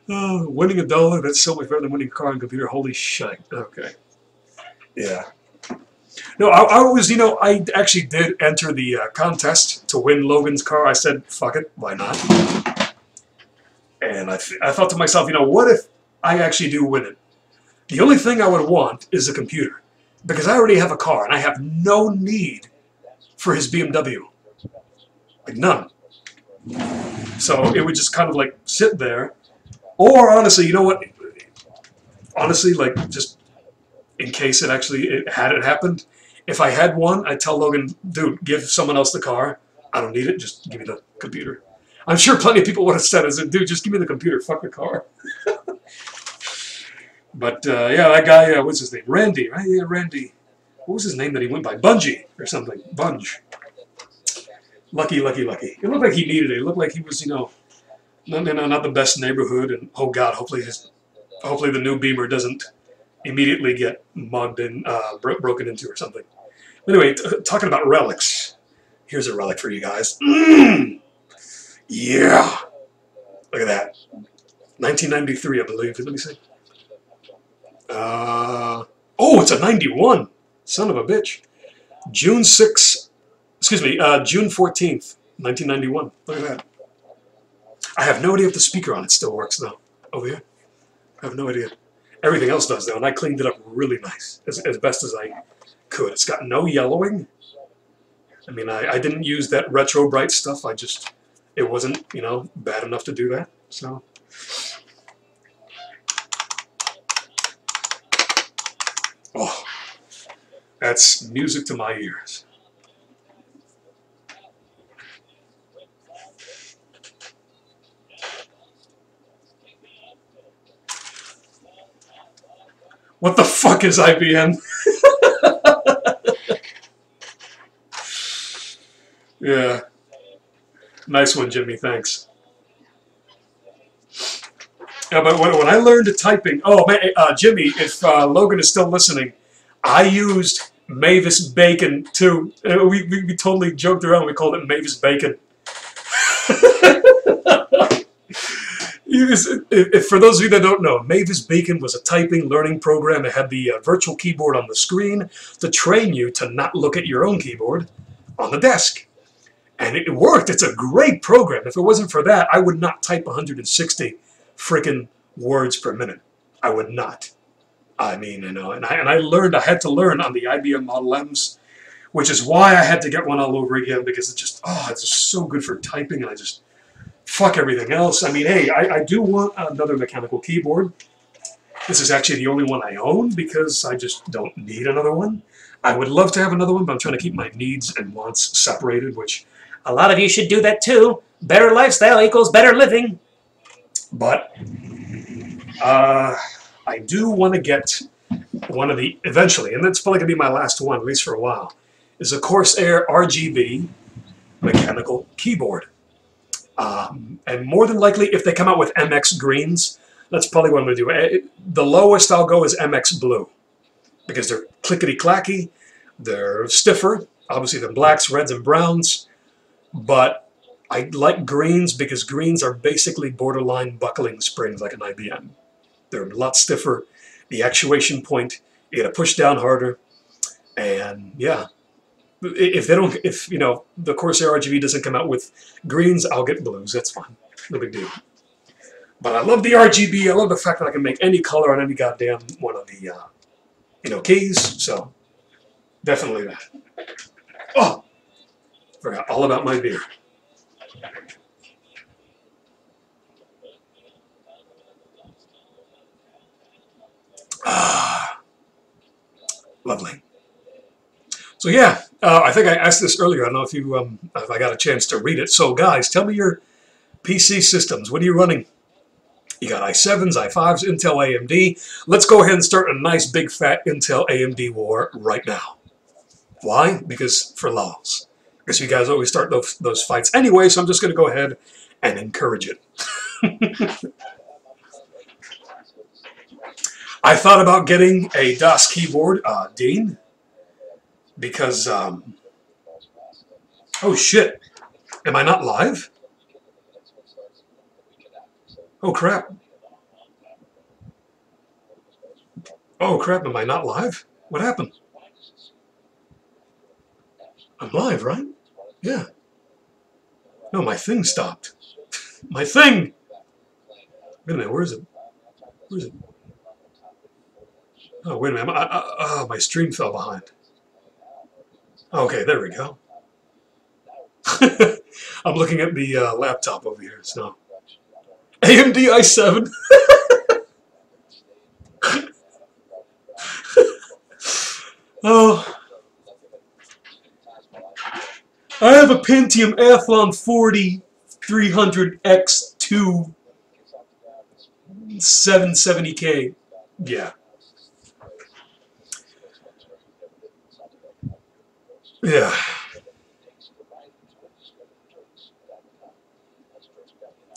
Speaker 1: Oh, winning $1, that's so much better than winning a car and computer. Holy shit. Okay. Yeah. No, I was, you know, I actually did enter the contest to win Logan's car. I said, fuck it, why not? And I thought to myself, you know, what if I actually do win it? The only thing I would want is a computer. Because I already have a car, and I have no need for his BMW. Like, none. So it would just kind of, like, sit there. Or, honestly, you know what? Honestly, like, just in case it actually had happened, if I had one, I'd tell Logan, dude, give someone else the car. I don't need it. Just give me the computer. I'm sure plenty of people would have said, dude, just give me the computer. Fuck the car. But, yeah, that guy, what's his name? Randy, right? Yeah, Randy. What was his name that he went by? Bungie or something. Bunge. Lucky, lucky, lucky. It looked like he needed it. It looked like he was, you know, not the best neighborhood. And, oh, God, hopefully the new Beamer doesn't immediately get mugged and broken into or something. Anyway, talking about relics. Here's a relic for you guys. Yeah. Look at that. 1993, I believe. Let me see. Oh, it's a 91. Son of a bitch. June 14th, 1991. Look at that. I have no idea if the speaker on it still works, though. Over here. I have no idea. Everything else does, though, and I cleaned it up really nice, as best as I could. It's got no yellowing. I mean, I didn't use that retro bright stuff. It wasn't, you know, bad enough to do that. So, oh, that's music to my ears. What the fuck is IBM? Yeah. Nice one, Jimmy. Thanks. Yeah, but when I learned typing... Oh, man, Jimmy, if Logan is still listening, I used Mavis Bacon, too. We totally joked around. We called it Mavis Bacon. For those of you that don't know, Mavis Bacon was a typing learning program. It had the virtual keyboard on the screen to train you to not look at your own keyboard on the desk. And it worked. It's a great program. If it wasn't for that, I would not type 160 freaking words per minute. I would not. I mean, you know, and I had to learn on the IBM Model Ms, which is why I had to get one all over again, because it's just so good for typing, and I just... Fuck everything else. I mean, hey, I do want another mechanical keyboard. This is actually the only one I own because I just don't need another one. I would love to have another one, but I'm trying to keep my needs and wants separated, which a lot of you should do that too. Better lifestyle equals better living. But, I do want to get one of the, eventually, and that's probably going to be my last one, at least for a while, is a Corsair RGB mechanical keyboard. And more than likely, if they come out with MX greens, that's probably what I'm going to do. The lowest I'll go is MX blue, because they're clickety-clacky, they're stiffer, obviously than blacks, reds, and browns, but I like greens because greens are basically borderline buckling springs like an IBM. They're a lot stiffer. The actuation point, you got to push down harder, and yeah. If they don't, if you know the Corsair RGB doesn't come out with greens, I'll get blues. That's fine, no big deal. But I love the RGB. I love the fact that I can make any color on any goddamn one of the keys. So definitely that. Oh, forgot all about my beer. Ah, lovely. So yeah, I think I asked this earlier. I don't know if you, if I got a chance to read it. So guys, tell me your PC systems. What are you running? You got i7s, i5s, Intel, AMD. Let's go ahead and start a nice big fat Intel AMD war right now. Why? Because for lols. Because you guys always start those fights anyway, so I'm just going to go ahead and encourage it. I thought about getting a DOS keyboard, Dean, because, oh shit, am I not live? Oh crap. Oh crap, am I not live? What happened? I'm live, right? Yeah. No, my thing stopped. My thing! Wait a minute, where is it? Where is it? Oh, wait a minute. Oh, my stream fell behind. Okay, there we go. I'm looking at the laptop over here, so. AMD i7. Oh. I have a Pentium Athlon 40 300X2 770K. Yeah. Yeah.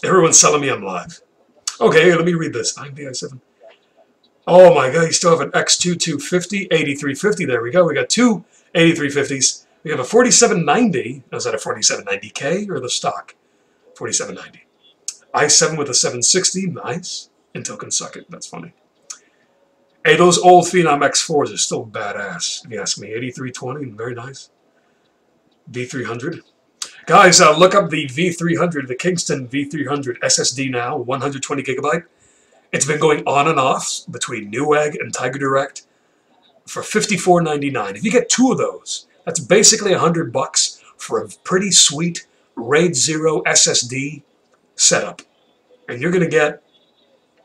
Speaker 1: Everyone's telling me I'm live. Okay, let me read this. AMD i7. Oh my god, you still have an X2 250, 8350. There we go. We got two 8350s. We have a 4790. Is that a 4790K or the stock? 4790. i7 with a 760. Nice. Intel can suck it. That's funny. Hey, those old Phenom X4s are still badass, if you ask me. 8320, very nice. V300. Guys, look up the V300, the Kingston V300 SSD now, 120 gigabyte. It's been going on and off between Newegg and Tiger Direct for $54.99. If you get two of those, that's basically $100 for a pretty sweet RAID 0 SSD setup. And you're going to get,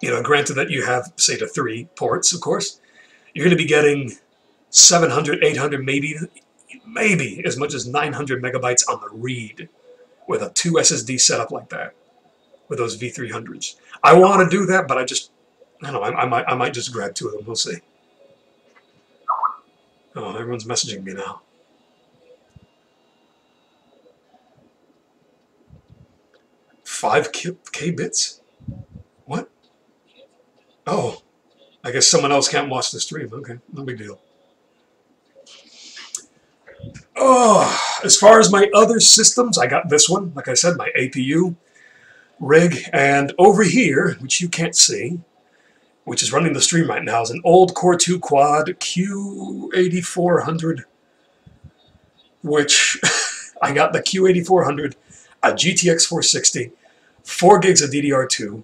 Speaker 1: you know, granted that you have, say, the 3 ports, of course, you're going to be getting 700, 800, maybe as much as 900 megabytes on the read with a 2 SSD setup like that, with those V300s. I want to do that, but I don't know, I might just grab 2 of them. We'll see. Oh, everyone's messaging me now. Five K bits? What? Oh, I guess someone else can't watch the stream. Okay, no big deal. Oh, as far as my other systems, I got this one, like I said, my APU rig, and over here, which you can't see, which is running the stream right now, is an old Core 2 Quad Q8400, which I got the Q8400, a GTX 460, 4 gigs of DDR2,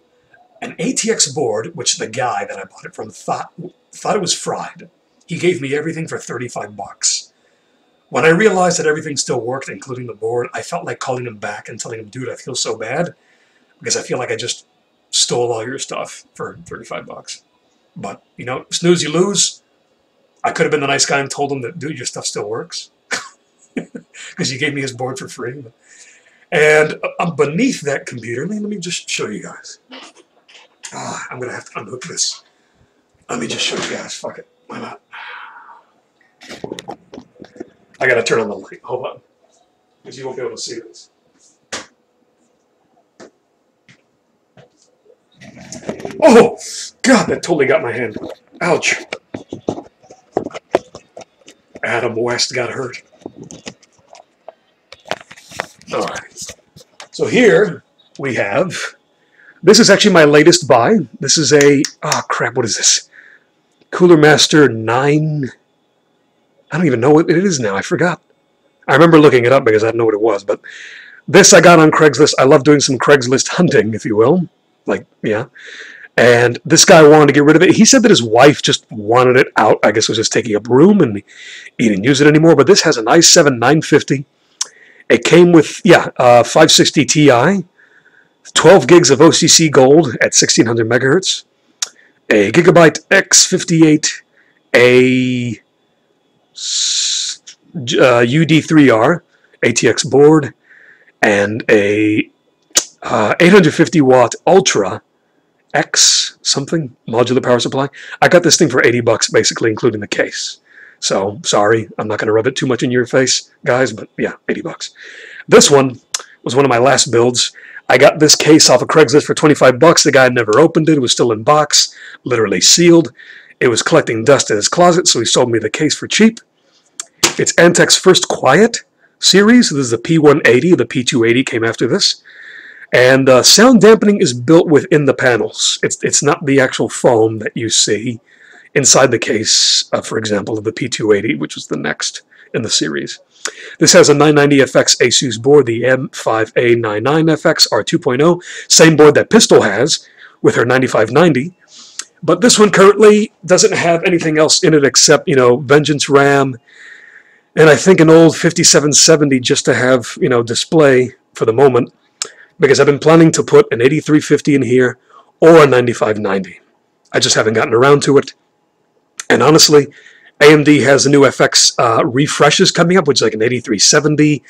Speaker 1: an ATX board, which the guy that I bought it from thought it was fried. He gave me everything for $35. When I realized that everything still worked, including the board, I felt like calling him back and telling him, dude, I feel so bad, because I feel like I just stole all your stuff for $35. But, you know, snooze, you lose. I could have been the nice guy and told him that, dude, your stuff still works. Because he gave me his board for free. And beneath that computer, let me just show you guys. I'm going to have to unhook this. Let me just show you guys. Fuck it. Why not? I gotta turn on the light. Hold on. Because you won't be able to see this. Oh! God, that totally got my hand. Ouch. Adam West got hurt. Alright. So here we have... This is actually my latest buy. This is a... Oh, crap, what is this? Cooler Master 9... I don't even know what it is now. I forgot. I remember looking it up because I didn't know what it was. But this I got on Craigslist. I love doing some Craigslist hunting, if you will. Like, yeah. And this guy wanted to get rid of it. He said that his wife just wanted it out. I guess it was just taking up room and he didn't use it anymore. But this has an i7 950. It came with, 560 Ti, 12 gigs of OCC gold at 1600 megahertz, a Gigabyte X58, a UD3R ATX board, and a 850 watt Ultra X something modular power supply. I got this thing for $80 basically, including the case. So sorry, I'm not going to rub it too much in your face, guys, but yeah, $80. This one was one of my last builds. I got this case off of Craigslist for $25. The guy never opened it. It was still in box, literally sealed. It was collecting dust in his closet, so he sold me the case for cheap. It's Antec's first quiet series. This is the P180. The P280 came after this. And sound dampening is built within the panels. It's not the actual foam that you see inside the case, for example, of the P280, which was the next in the series. This has a 990FX Asus board, the M5A99FX R2.0, same board that Pistol has with her 9590. But this one currently doesn't have anything else in it except, Vengeance RAM, and I think an old 5770 just to have, display for the moment, because I've been planning to put an 8350 in here or a 9590. I just haven't gotten around to it. And honestly, AMD has the new FX refreshes coming up, which is like an 8370,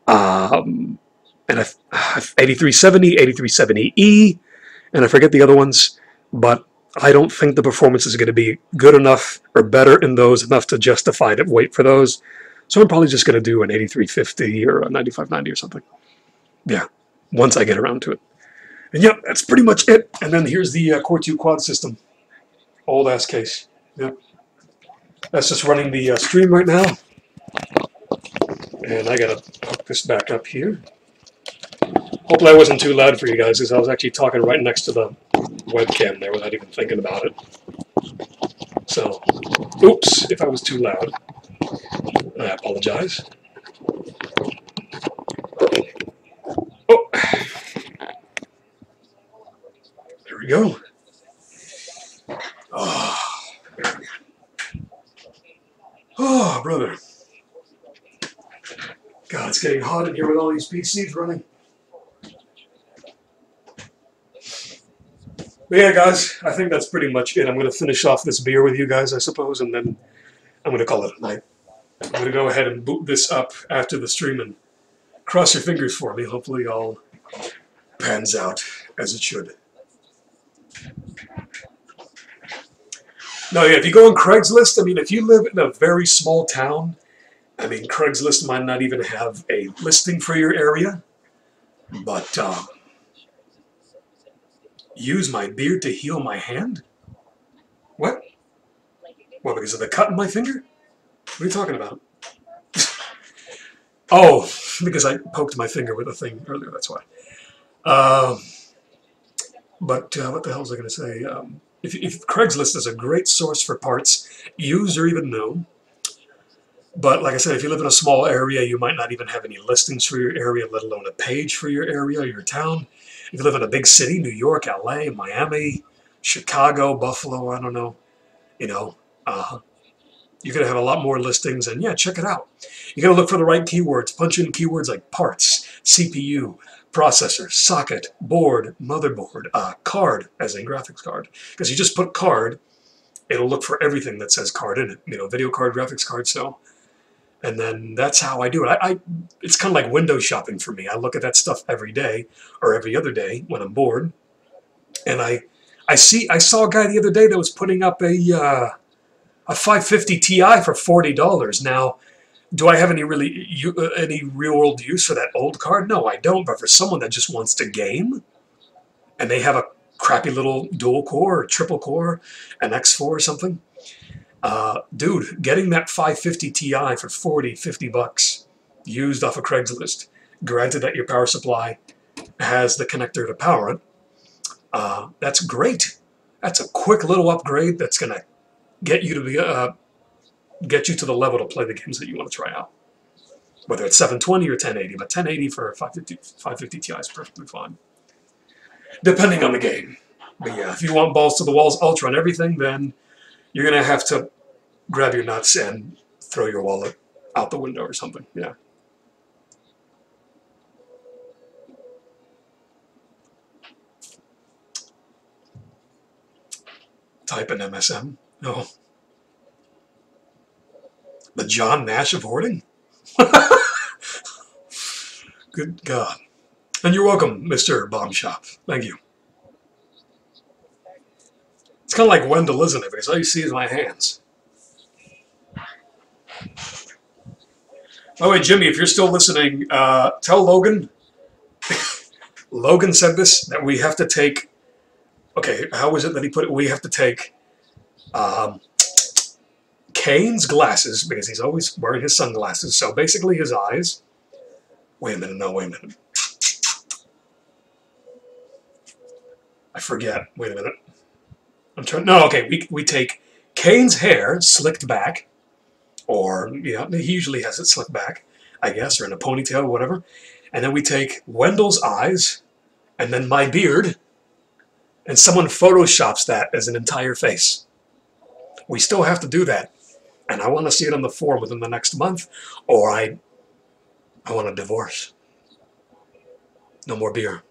Speaker 1: and 8370, 8370E, and I forget the other ones, but I don't think the performance is going to be good enough or better in those enough to justify to wait for those. So I'm probably just going to do an 8350 or a 9590 or something. Yeah, once I get around to it. And yep, that's pretty much it. And then here's the Core 2 quad system. Old ass case. Yep. That's just running the stream right now. And I gotta hook this back up here. Hopefully I wasn't too loud for you guys, because I was actually talking right next to the webcam there without even thinking about it. So, oops, if I was too loud, I apologize. Oh, there we go. Oh, brother. God, it's getting hot in here with all these PCs running. But yeah, guys, I think that's pretty much it. I'm going to finish off this beer with you guys, I suppose, and then I'm going to call it a night. I'm going to go ahead and boot this up after the stream, and cross your fingers for me. Hopefully all pans out as it should. No, yeah, if you go on Craigslist, I mean, if you live in a very small town, I mean, Craigslist might not even have a listing for your area, but use my beard to heal my hand? What? What, because of the cut in my finger? What are you talking about? Oh, because I poked my finger with a thing earlier, that's why. But what the hell was I going to say? If Craigslist is a great source for parts, used or even new. But like I said, if you live in a small area, you might not even have any listings for your area, let alone a page for your area or your town. If you live in a big city, New York, LA, Miami, Chicago, Buffalo, I don't know, you're going to have a lot more listings, and yeah, check it out. You're going to look for the right keywords. Punch in keywords like parts, CPU, processor, socket, board, motherboard, card, as in graphics card. Because you just put card, it'll look for everything that says card in it. Video card, graphics card, so. And then that's how I do it. It's kind of like window shopping for me. I look at that stuff every day or every other day when I'm bored, and I I saw a guy the other day that was putting up a 550 Ti for $40. Now, do I have any real world use for that old card? No, I don't. But for someone that just wants to game, and they have a crappy little dual core or triple core, an X4 or something, dude, getting that 550 Ti for 40, 50 bucks used off of Craigslist, granted that your power supply has the connector to power it, that's great. That's a quick little upgrade that's going to get you to the level to play the games that you want to try out. Whether it's 720 or 1080, but 1080 for 550 Ti is perfectly fine, depending on the game. But yeah, if you want balls to the walls ultra and everything, then you're going to have to grab your nuts and throw your wallet out the window or something. Yeah. Type in MSM. No. The John Nash of hoarding? Good God. And you're welcome, Mr. Bomb Shop. Thank you. It's kind of like Wendell, isn't it? Because all you see is my hands. By the way, Jimmy, if you're still listening, tell Logan. Logan said this, that we have to take... Okay, how was it that he put it? We have to take Kane's glasses, because he's always wearing his sunglasses, so basically his eyes. Wait a minute, no, wait a minute. I forget. Wait a minute. I'm trying. No, okay, we take Kane's hair slicked back, or, yeah, he usually has it slicked back, I guess, or in a ponytail or whatever. And then we take Wendell's eyes, and then my beard, and someone photoshops that as an entire face. We still have to do that. And I want to see it on the forum within the next month, or I want a divorce. No more beer.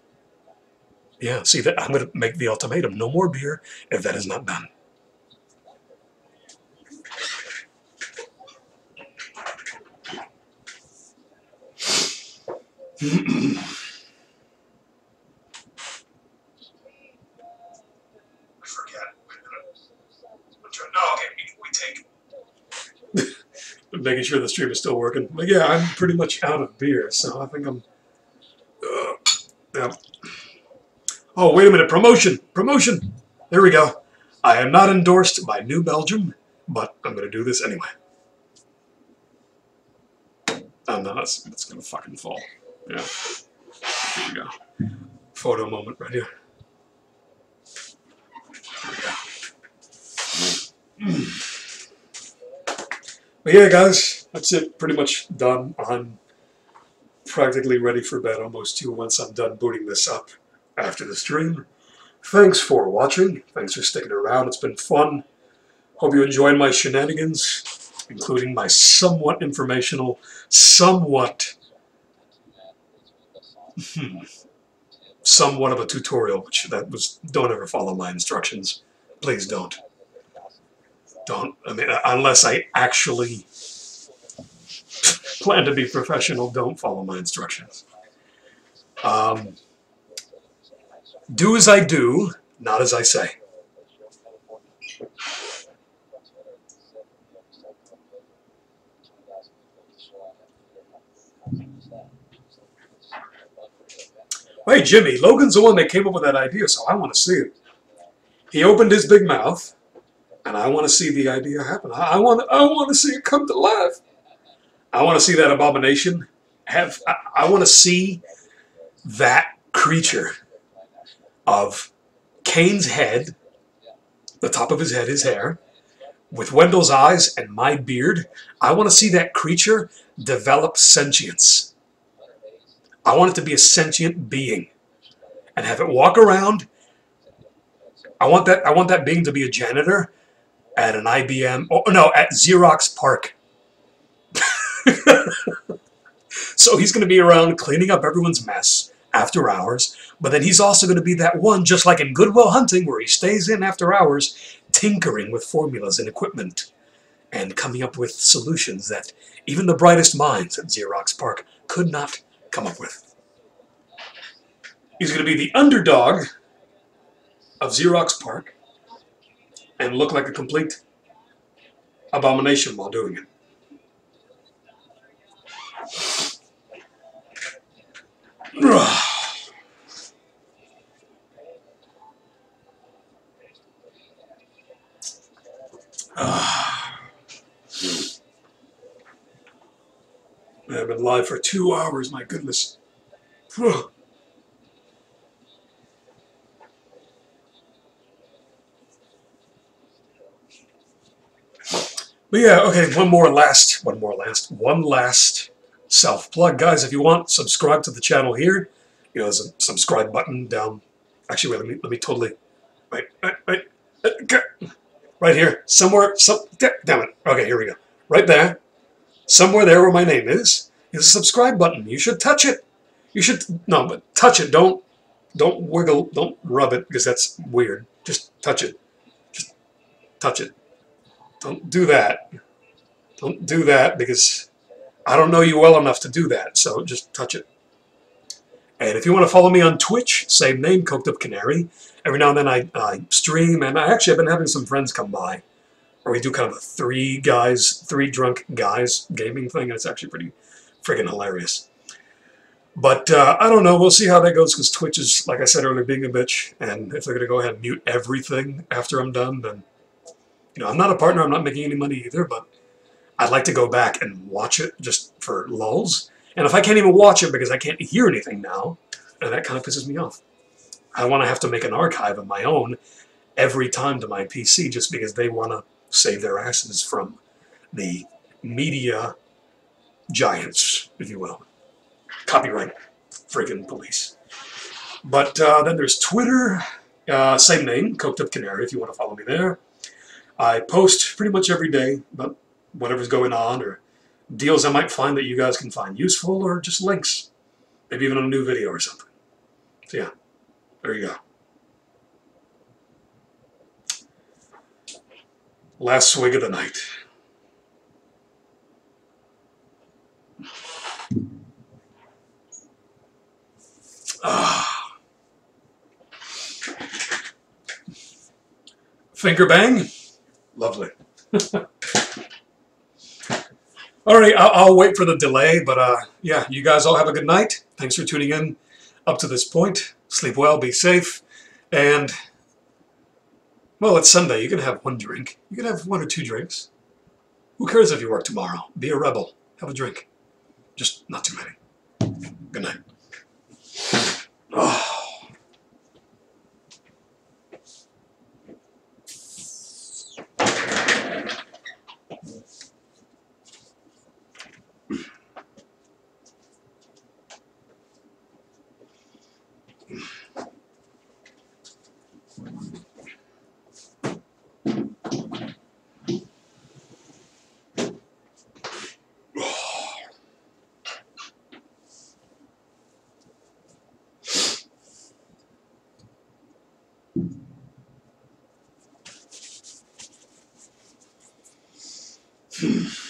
Speaker 1: Yeah, see, that I'm going to make the ultimatum. No more beer if that is not done. Making sure the stream is still working. But yeah, I'm pretty much out of beer, so I think I'm... yeah. Oh, wait a minute. Promotion! Promotion! There we go. I am not endorsed by New Belgium, but I'm going to do this anyway. Oh, no, that's going to fucking fall. Yeah. Here we go. Photo moment right here. There we go. But yeah, guys, that's it. Pretty much done. I'm practically ready for bed almost too once I'm done booting this up after the stream. Thanks for watching. Thanks for sticking around. It's been fun. Hope you enjoyed my shenanigans, including my somewhat informational, somewhat of a tutorial, which that was, don't ever follow my instructions. Please don't. Don't, I mean, unless I actually plan to be professional, don't follow my instructions. Do as I do, not as I say. Hey, Jimmy, Logan's the one that came up with that idea, so I want to see it. He opened his big mouth, and I want to see the idea happen. I want to see it come to life. I want to see that abomination I want to see that creature of Kane's head, the top of his head, his hair, with Wendell's eyes and my beard. I want to see that creature develop sentience. I want it to be a sentient being and have it walk around. I want that being to be a janitor at an IBM, oh no, at Xerox PARC. So he's going to be around cleaning up everyone's mess after hours, but then he's also going to be that one, just like in Good Will Hunting, where he stays in after hours, tinkering with formulas and equipment, and coming up with solutions that even the brightest minds at Xerox PARC could not come up with. He's going to be the underdog of Xerox PARC and look like a complete abomination while doing it. I've been live for 2 hours, my goodness. But yeah, okay, one last self-plug. Guys, if you want, subscribe to the channel here. You know, there's a subscribe button down. Actually, wait, let me totally, wait, right here, somewhere, damn it. Okay, here we go. Right there, somewhere there where my name is a subscribe button. You should touch it. You should, no, but touch it. Don't wiggle, don't rub it, because that's weird. Just touch it. Just touch it. Don't do that. Don't do that, because I don't know you well enough to do that, so just touch it. And if you want to follow me on Twitch, same name, Coked Up Canary. Every now and then I stream, and I've been having some friends come by, where we do kind of a three drunk guys gaming thing, and it's actually pretty friggin' hilarious. But I don't know, we'll see how that goes, because Twitch is, like I said earlier, being a bitch, and if they're going to go ahead and mute everything after I'm done, then, you know, I'm not a partner, I'm not making any money either, but I'd like to go back and watch it just for lulz. And if I can't even watch it because I can't hear anything now, that kind of pisses me off. I want to have to make an archive of my own every time to my PC, just because they want to save their asses from the media giants, if you will. Copyright friggin' police. But then there's Twitter, same name, Coked Up Canary, if you want to follow me there. I post pretty much every day about whatever's going on, or deals I might find that you guys can find useful, or just links. Maybe even a new video or something. So yeah, there you go. Last swig of the night. Finger bang. Lovely. All right, I'll wait for the delay, but yeah, you guys all have a good night. Thanks for tuning in up to this point. Sleep well, be safe, and, well, it's Sunday. You can have one drink. You can have 1 or 2 drinks. Who cares if you work tomorrow? Be a rebel. Have a drink. Just not too many. Good night. Oh. Hmm.